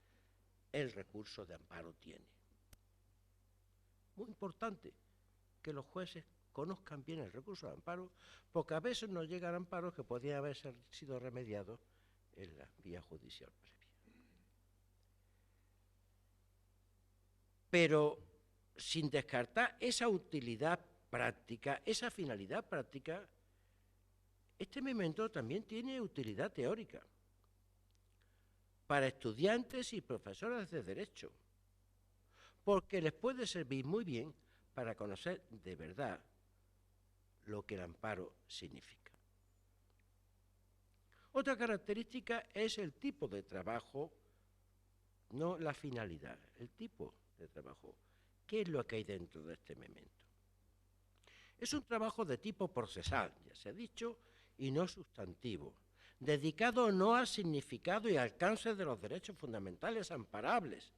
el recurso de amparo tiene. Muy importante que los jueces conozcan bien el recurso de amparo, porque a veces nos llegan amparos que podrían haber sido remediados en la vía judicial previa. Pero sin descartar esa utilidad práctica, esa finalidad práctica, este memento también tiene utilidad teórica para estudiantes y profesores de Derecho, porque les puede servir muy bien para conocer de verdad lo que el amparo significa. Otra característica es el tipo de trabajo, no la finalidad, el tipo de trabajo. ¿Qué es lo que hay dentro de este memento? Es un trabajo de tipo procesal, ya se ha dicho, y no sustantivo, dedicado no al significado y alcance de los derechos fundamentales amparables,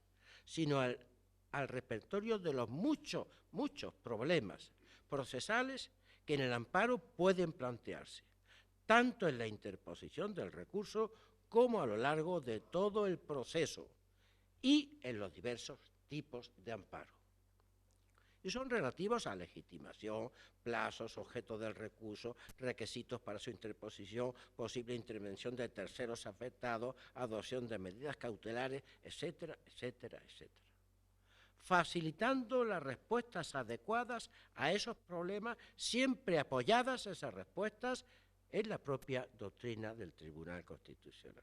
sino al repertorio de los muchos problemas procesales que en el amparo pueden plantearse, tanto en la interposición del recurso como a lo largo de todo el proceso y en los diversos tipos de amparo. Y son relativos a legitimación, plazos, objeto del recurso, requisitos para su interposición, posible intervención de terceros afectados, adopción de medidas cautelares, etcétera, etcétera, etcétera. Facilitando las respuestas adecuadas a esos problemas, siempre apoyadas esas respuestas en la propia doctrina del Tribunal Constitucional.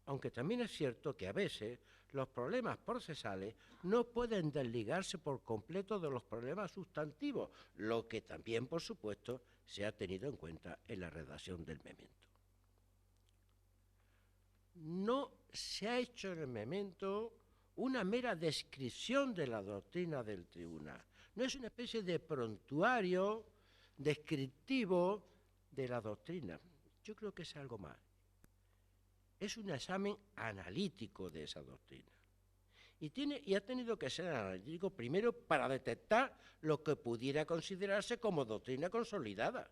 Aunque también es cierto que a veces los problemas procesales no pueden desligarse por completo de los problemas sustantivos, lo que también, por supuesto, se ha tenido en cuenta en la redacción del memento. No se ha hecho en el memento una mera descripción de la doctrina del tribunal. No es una especie de prontuario descriptivo de la doctrina. Yo creo que es algo más. Es un examen analítico de esa doctrina. Y ha tenido que ser analítico primero para detectar lo que pudiera considerarse como doctrina consolidada.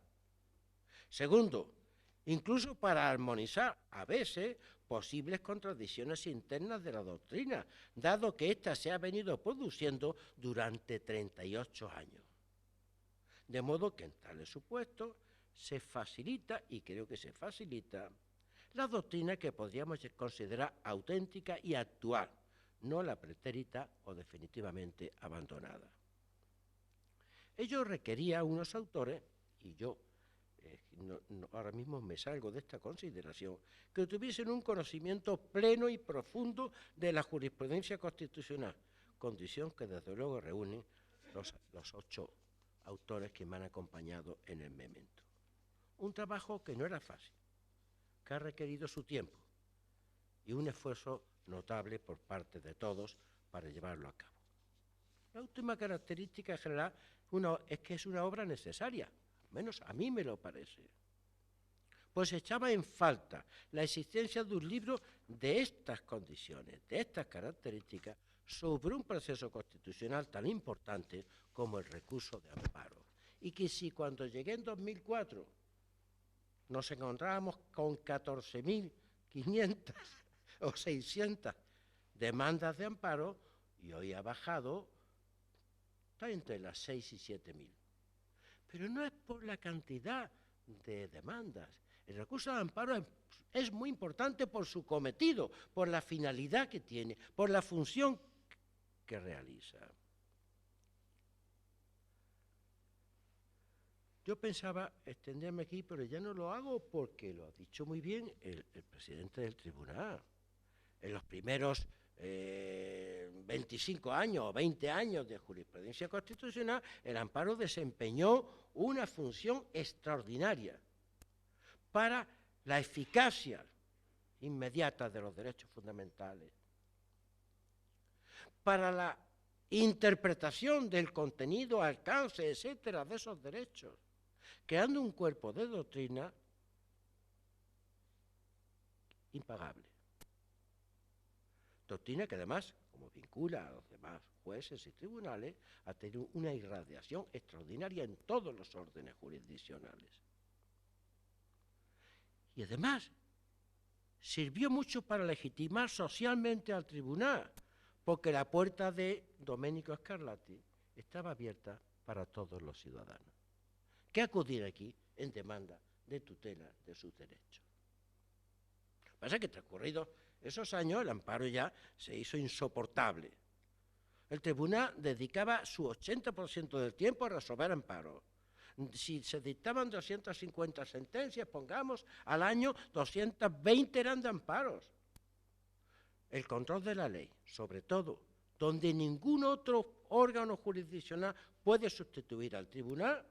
Segundo, incluso para armonizar a veces posibles contradicciones internas de la doctrina, dado que ésta se ha venido produciendo durante 38 años. De modo que en tales supuestos se facilita, y creo que se facilita, la doctrina que podríamos considerar auténtica y actual, no la pretérita o definitivamente abandonada. Ello requería unos autores, y yo ahora mismo me salgo de esta consideración, que tuviesen un conocimiento pleno y profundo de la jurisprudencia constitucional, condición que desde luego reúnen los 8 autores que me han acompañado en el memento. Un trabajo que no era fácil, que ha requerido su tiempo y un esfuerzo notable por parte de todos para llevarlo a cabo. La última característica general es que es una obra necesaria, al menos a mí me lo parece, pues echaba en falta la existencia de un libro de estas condiciones, de estas características, sobre un proceso constitucional tan importante como el recurso de amparo. Y que si cuando llegué en 2004 nos encontrábamos con 14.500 o 600 demandas de amparo, y hoy ha bajado, está entre las 6 y 7.000. Pero no es por la cantidad de demandas. El recurso de amparo es muy importante por su cometido, por la finalidad que tiene, por la función que realiza. Yo pensaba extenderme aquí, pero ya no lo hago porque lo ha dicho muy bien el presidente del tribunal. En los primeros 25 años o 20 años de jurisprudencia constitucional, el amparo desempeñó una función extraordinaria para la eficacia inmediata de los derechos fundamentales, para la interpretación del contenido, alcance, etcétera, de esos derechos, creando un cuerpo de doctrina impagable. Doctrina que además, como vincula a los demás jueces y tribunales, ha tenido una irradiación extraordinaria en todos los órdenes jurisdiccionales. Y además, sirvió mucho para legitimar socialmente al tribunal, porque la puerta de Domenico Scarlatti estaba abierta para todos los ciudadanos que acudían aquí en demanda de tutela de sus derechos. Lo que pasa es que transcurridos esos años el amparo ya se hizo insoportable. El tribunal dedicaba su 80% del tiempo a resolver amparos. Si se dictaban 250 sentencias, pongamos, al año 220 eran de amparos. El control de la ley, sobre todo, donde ningún otro órgano jurisdiccional puede sustituir al tribunal,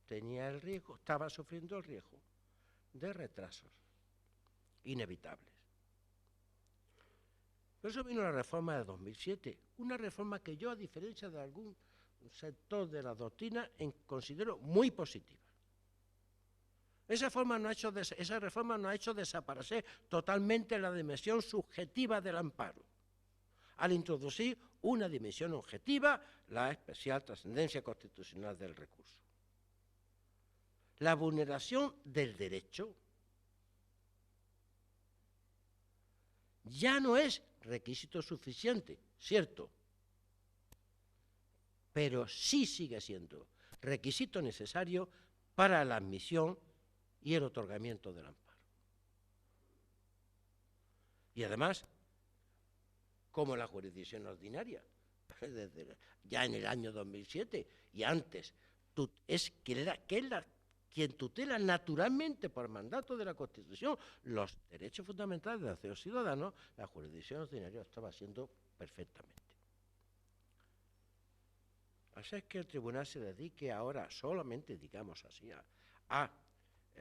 tenía el riesgo, estaba sufriendo el riesgo de retrasos inevitables. Por eso vino la reforma de 2007, una reforma que yo, a diferencia de algún sector de la doctrina, considero muy positiva. Esa reforma no ha hecho desaparecer totalmente la dimensión subjetiva del amparo, al introducir una dimensión objetiva, la especial trascendencia constitucional del recurso. La vulneración del derecho ya no es requisito suficiente, cierto, pero sí sigue siendo requisito necesario para la admisión y el otorgamiento del amparo. Y además, como la jurisdicción ordinaria, ya en el año 2007 y antes, es quien tutela naturalmente por mandato de la Constitución los derechos fundamentales de los ciudadanos, la jurisdicción ordinaria estaba haciendo perfectamente. Así es que el tribunal se dedique ahora solamente, digamos así, a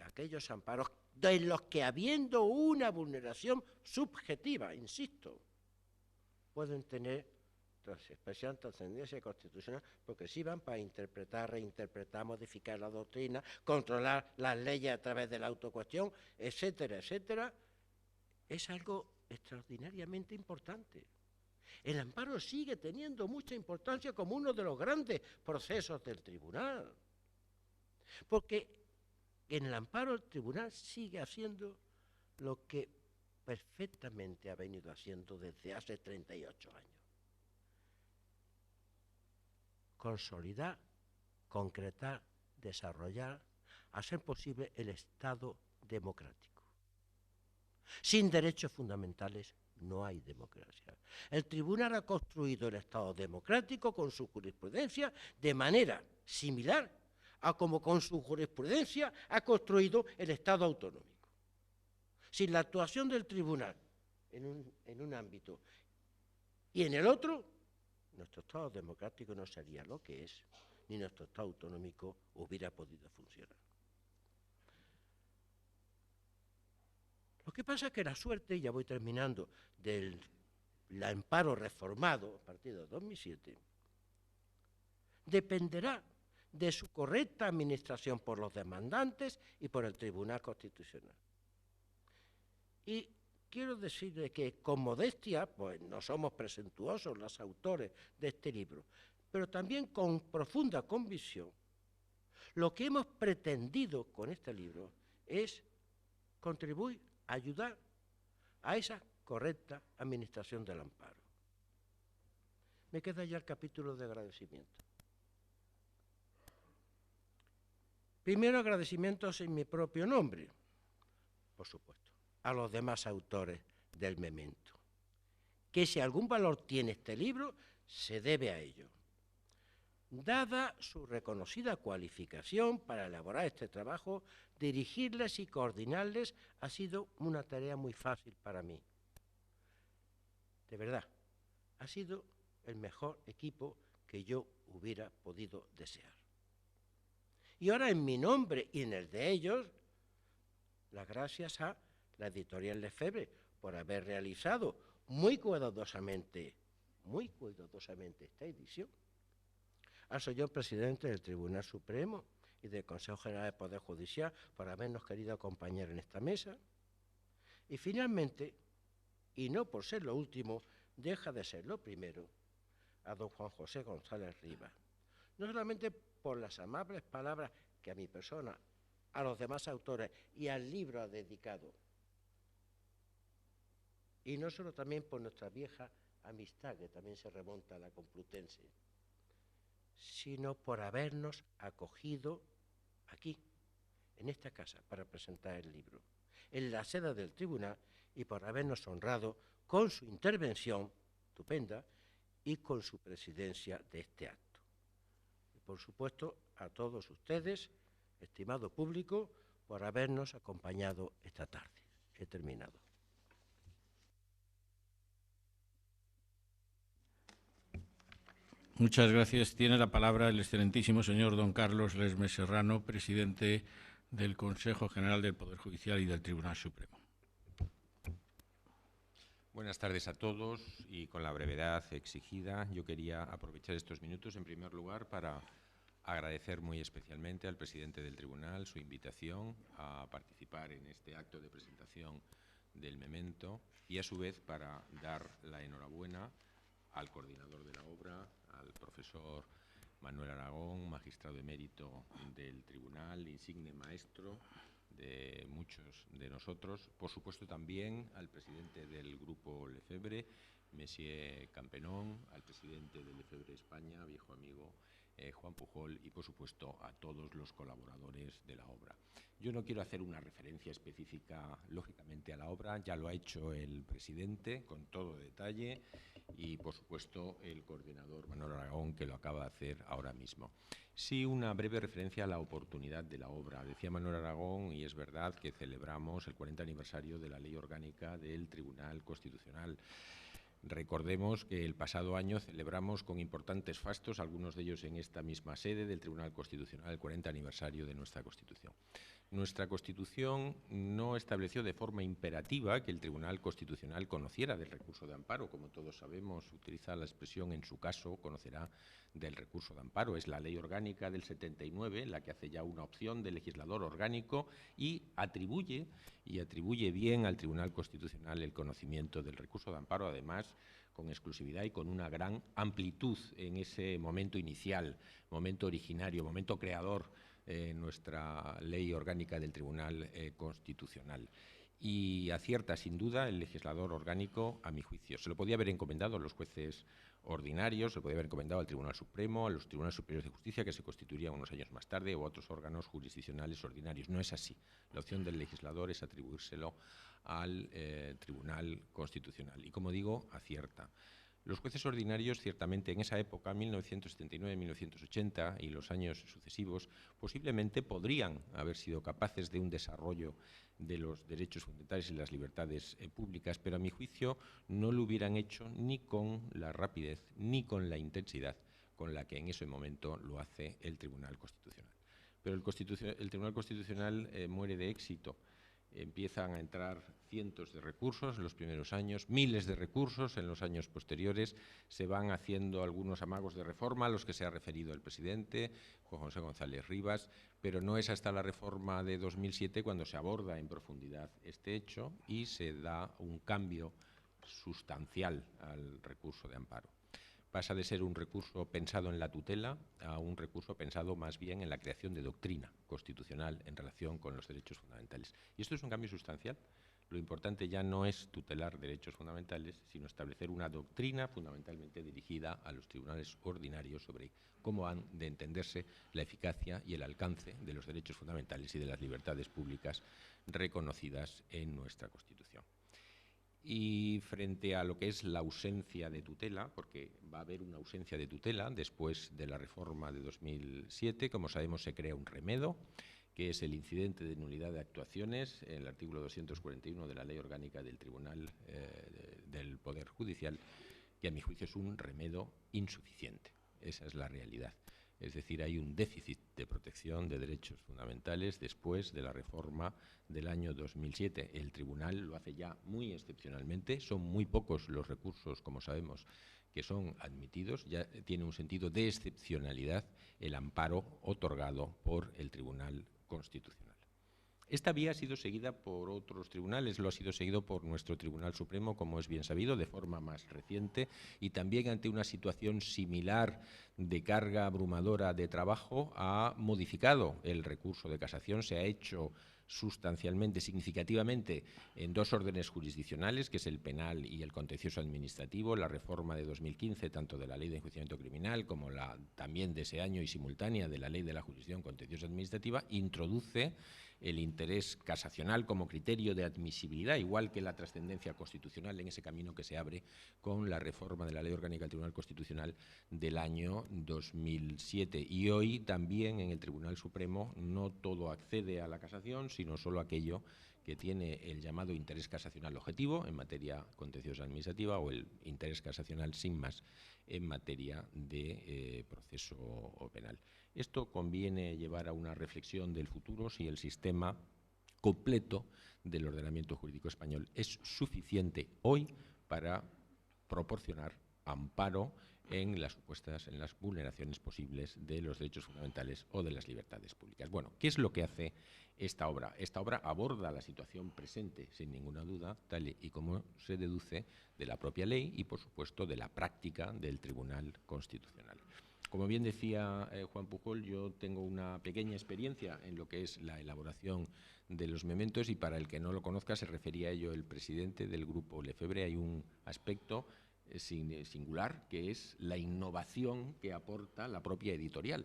aquellos amparos de los que, habiendo una vulneración subjetiva, insisto, pueden tener especial trascendencia constitucional, porque sirvan para interpretar, reinterpretar, modificar la doctrina, controlar las leyes a través de la autocuestión, etcétera, etcétera, es algo extraordinariamente importante. El amparo sigue teniendo mucha importancia como uno de los grandes procesos del tribunal, porque en el amparo el tribunal sigue haciendo lo que perfectamente ha venido haciendo desde hace 38 años. Consolidar, concretar, desarrollar, hacer posible el Estado democrático. Sin derechos fundamentales no hay democracia. El tribunal ha construido el Estado democrático con su jurisprudencia de manera similar a como con su jurisprudencia ha construido el Estado autonómico. Sin la actuación del tribunal en un ámbito y en el otro, nuestro Estado democrático no sería lo que es, ni nuestro Estado autonómico hubiera podido funcionar. Lo que pasa es que la suerte, ya voy terminando, del amparo reformado a partir de 2007, dependerá de su correcta administración por los demandantes y por el Tribunal Constitucional. Y quiero decirle que con modestia, pues no somos presuntuosos los autores de este libro, pero también con profunda convicción, lo que hemos pretendido con este libro es contribuir, ayudar a esa correcta administración del amparo. Me queda ya el capítulo de agradecimiento. Primero, agradecimientos en mi propio nombre, por supuesto, a los demás autores del memento, que si algún valor tiene este libro, se debe a ello. Dada su reconocida cualificación para elaborar este trabajo, dirigirles y coordinarles ha sido una tarea muy fácil para mí. De verdad, ha sido el mejor equipo que yo hubiera podido desear. Y ahora, en mi nombre y en el de ellos, las gracias a la editorial Lefebvre por haber realizado muy cuidadosamente esta edición, al señor presidente del Tribunal Supremo y del Consejo General del Poder Judicial por habernos querido acompañar en esta mesa, y finalmente, y no por ser lo último, deja de ser lo primero, a don Juan José González Rivas, no solamente por las amables palabras que a mi persona, a los demás autores y al libro ha dedicado, y no solo también por nuestra vieja amistad, que también se remonta a la Complutense, sino por habernos acogido aquí, en esta casa, para presentar el libro, en la sede del tribunal, y por habernos honrado con su intervención estupenda y con su presidencia de este acto. Y por supuesto, a todos ustedes, estimado público, por habernos acompañado esta tarde. He terminado. Muchas gracias. Tiene la palabra el excelentísimo señor don Carlos Lesmes Serrano, presidente del Consejo General del Poder Judicial y del Tribunal Supremo. Buenas tardes a todos y con la brevedad exigida yo quería aprovechar estos minutos en primer lugar para agradecer muy especialmente al presidente del Tribunal su invitación a participar en este acto de presentación del memento y a su vez para dar la enhorabuena al coordinador de la obra, al profesor Manuel Aragón, magistrado emérito del Tribunal, insigne maestro de muchos de nosotros, por supuesto también al presidente del Grupo Lefebvre, Monsieur Campenón, al presidente de Lefebvre España, viejo amigo Juan Pujol, y por supuesto a todos los colaboradores de la obra. Yo no quiero hacer una referencia específica, lógicamente, a la obra, ya lo ha hecho el presidente con todo detalle y, por supuesto, el coordinador Manuel Aragón, que lo acaba de hacer ahora mismo. Sí, una breve referencia a la oportunidad de la obra. Decía Manuel Aragón, y es verdad que celebramos el 40 aniversario de la Ley Orgánica del Tribunal Constitucional. Recordemos que el pasado año celebramos con importantes fastos, algunos de ellos en esta misma sede del Tribunal Constitucional, el 40 aniversario de nuestra Constitución. Nuestra Constitución no estableció de forma imperativa que el Tribunal Constitucional conociera del recurso de amparo. Como todos sabemos, utiliza la expresión en su caso, conocerá del recurso de amparo. Es la Ley Orgánica del 79 la que hace ya una opción del legislador orgánico y atribuye bien al Tribunal Constitucional el conocimiento del recurso de amparo, además con exclusividad y con una gran amplitud en ese momento inicial, momento originario, momento creador, nuestra ley orgánica del Tribunal Constitucional. Y acierta, sin duda, el legislador orgánico, a mi juicio. Se lo podía haber encomendado a los jueces ordinarios, se lo podía haber encomendado al Tribunal Supremo, a los Tribunales Superiores de Justicia, que se constituirían unos años más tarde, o a otros órganos jurisdiccionales ordinarios. No es así. La opción del legislador es atribuírselo al Tribunal Constitucional. Y, como digo, acierta. Los jueces ordinarios, ciertamente, en esa época, 1979-1980 y los años sucesivos, posiblemente podrían haber sido capaces de un desarrollo de los derechos fundamentales y las libertades públicas, pero a mi juicio no lo hubieran hecho ni con la rapidez ni con la intensidad con la que en ese momento lo hace el Tribunal Constitucional. Pero el Tribunal Constitucional muere de éxito. Empiezan a entrar cientos de recursos en los primeros años, miles de recursos en los años posteriores, se van haciendo algunos amagos de reforma a los que se ha referido el presidente, Juan José González Rivas, pero no es hasta la reforma de 2007 cuando se aborda en profundidad este hecho y se da un cambio sustancial al recurso de amparo. Pasa de ser un recurso pensado en la tutela a un recurso pensado más bien en la creación de doctrina constitucional en relación con los derechos fundamentales. Y esto es un cambio sustancial. Lo importante ya no es tutelar derechos fundamentales, sino establecer una doctrina fundamentalmente dirigida a los tribunales ordinarios sobre cómo han de entenderse la eficacia y el alcance de los derechos fundamentales y de las libertades públicas reconocidas en nuestra Constitución. Y frente a lo que es la ausencia de tutela, porque va a haber una ausencia de tutela después de la reforma de 2007, como sabemos se crea un remedo, que es el incidente de nulidad de actuaciones, en el artículo 241 de la Ley Orgánica del Tribunal del Poder Judicial, que a mi juicio es un remedo insuficiente. Esa es la realidad. Es decir, hay un déficit de protección de derechos fundamentales después de la reforma del año 2007. El Tribunal lo hace ya muy excepcionalmente. Son muy pocos los recursos, como sabemos, que son admitidos. Ya tiene un sentido de excepcionalidad el amparo otorgado por el Tribunal Constitucional. Esta vía ha sido seguida por otros tribunales, lo ha sido seguido por nuestro Tribunal Supremo, como es bien sabido, de forma más reciente, y también ante una situación similar de carga abrumadora de trabajo ha modificado el recurso de casación, se ha hecho sustancialmente, significativamente, en dos órdenes jurisdiccionales, que es el penal y el contencioso administrativo. La reforma de 2015, tanto de la Ley de Enjuiciamiento Criminal como la también de ese año y simultánea de la Ley de la Jurisdicción Contenciosa Administrativa, introduce el interés casacional como criterio de admisibilidad, igual que la trascendencia constitucional en ese camino que se abre con la reforma de la Ley Orgánica del Tribunal Constitucional del año 2007. Y hoy también en el Tribunal Supremo no todo accede a la casación, sino solo aquello que tiene el llamado interés casacional objetivo en materia contenciosa administrativa o el interés casacional sin más en materia de proceso penal. Esto conviene llevar a una reflexión del futuro si el sistema completo del ordenamiento jurídico español es suficiente hoy para proporcionar amparo en las vulneraciones posibles de los derechos fundamentales o de las libertades públicas. Bueno, ¿qué es lo que hace esta obra? Esta obra aborda la situación presente, sin ninguna duda, tal y como se deduce de la propia ley y, por supuesto, de la práctica del Tribunal Constitucional. Como bien decía Juan Pujol, yo tengo una pequeña experiencia en lo que es la elaboración de los mementos y para el que no lo conozca se refería a ello el presidente del Grupo Lefebvre. Hay un aspecto singular, que es la innovación que aporta la propia editorial.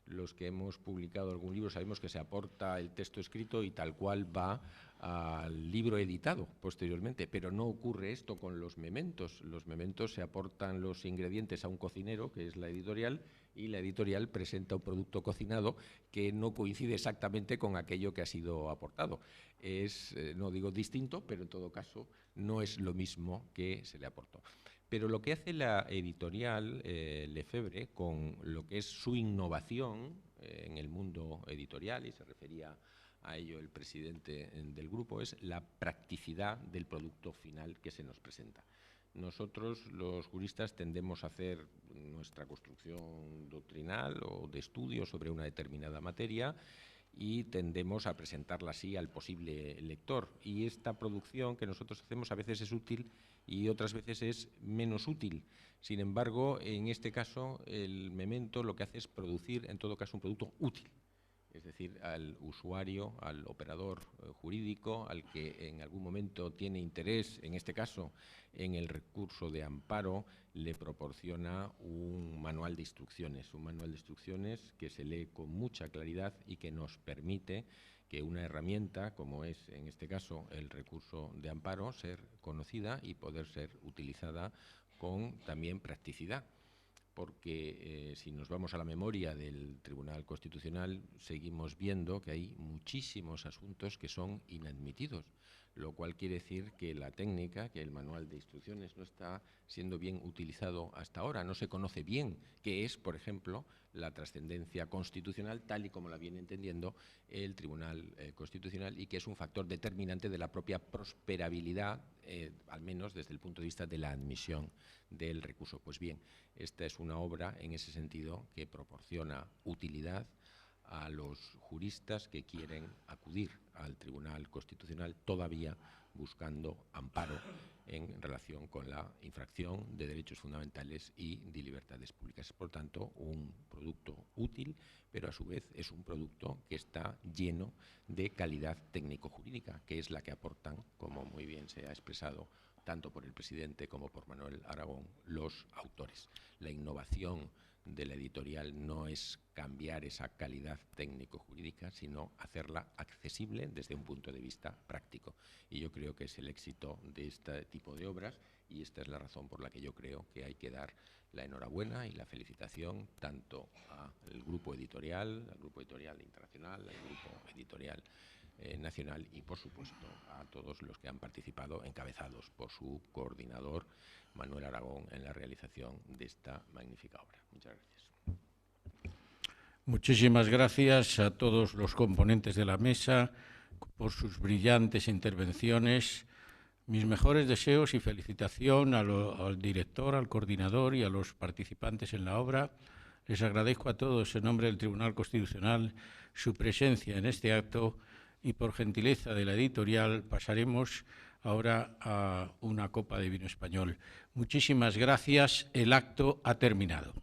Los que hemos publicado algún libro sabemos que se aporta el texto escrito y tal cual va al libro editado posteriormente, pero no ocurre esto con los mementos. Los mementos se aportan los ingredientes a un cocinero, que es la editorial, y la editorial presenta un producto cocinado que no coincide exactamente con aquello que ha sido aportado. Es, no digo distinto, pero en todo caso no es lo mismo que se le aportó. Pero lo que hace la editorial Lefebvre con lo que es su innovación en el mundo editorial, y se refería a ello el presidente del grupo, es la practicidad del producto final que se nos presenta. Nosotros, los juristas, tendemos a hacer nuestra construcción doctrinal o de estudio sobre una determinada materia y tendemos a presentarla así al posible lector. Y esta producción que nosotros hacemos a veces es útil y otras veces es menos útil. Sin embargo, en este caso, el memento lo que hace es producir, en todo caso, un producto útil. Es decir, al usuario, al operador jurídico, al que en algún momento tiene interés, en este caso, en el recurso de amparo, le proporciona un manual de instrucciones que se lee con mucha claridad y que nos permite que una herramienta, como es en este caso el recurso de amparo, ser conocida y poder ser utilizada con también practicidad. Porque si nos vamos a la memoria del Tribunal Constitucional, seguimos viendo que hay muchísimos asuntos que son inadmitidos, lo cual quiere decir que la técnica, que el manual de instrucciones no está siendo bien utilizado hasta ahora. No se conoce bien qué es, por ejemplo, la trascendencia constitucional, tal y como la viene entendiendo el Tribunal Constitucional, y que es un factor determinante de la propia prosperabilidad, al menos desde el punto de vista de la admisión del recurso. Pues bien, esta es una obra en ese sentido que proporciona utilidad a los juristas que quieren acudir al Tribunal Constitucional todavía buscando amparo en relación con la infracción de derechos fundamentales y de libertades públicas. Por tanto, un producto útil, pero a su vez es un producto que está lleno de calidad técnico-jurídica, que es la que aportan, como muy bien se ha expresado tanto por el presidente como por Manuel Aragón, los autores. La innovación de la editorial no es cambiar esa calidad técnico-jurídica, sino hacerla accesible desde un punto de vista práctico. Y yo creo que es el éxito de este tipo de obras, y esta es la razón por la que yo creo que hay que dar la enhorabuena y la felicitación tanto al grupo editorial internacional, al grupo editorial nacional y, por supuesto, a todos los que han participado, encabezados por su coordinador, Manuel Aragón, en la realización de esta magnífica obra. Muchas gracias. Muchísimas gracias a todos los componentes de la mesa por sus brillantes intervenciones. Mis mejores deseos y felicitación al director, al coordinador y a los participantes en la obra. Les agradezco a todos, en nombre del Tribunal Constitucional, su presencia en este acto, y por gentileza de la editorial pasaremos ahora a una copa de vino español. Muchísimas gracias. El acto ha terminado.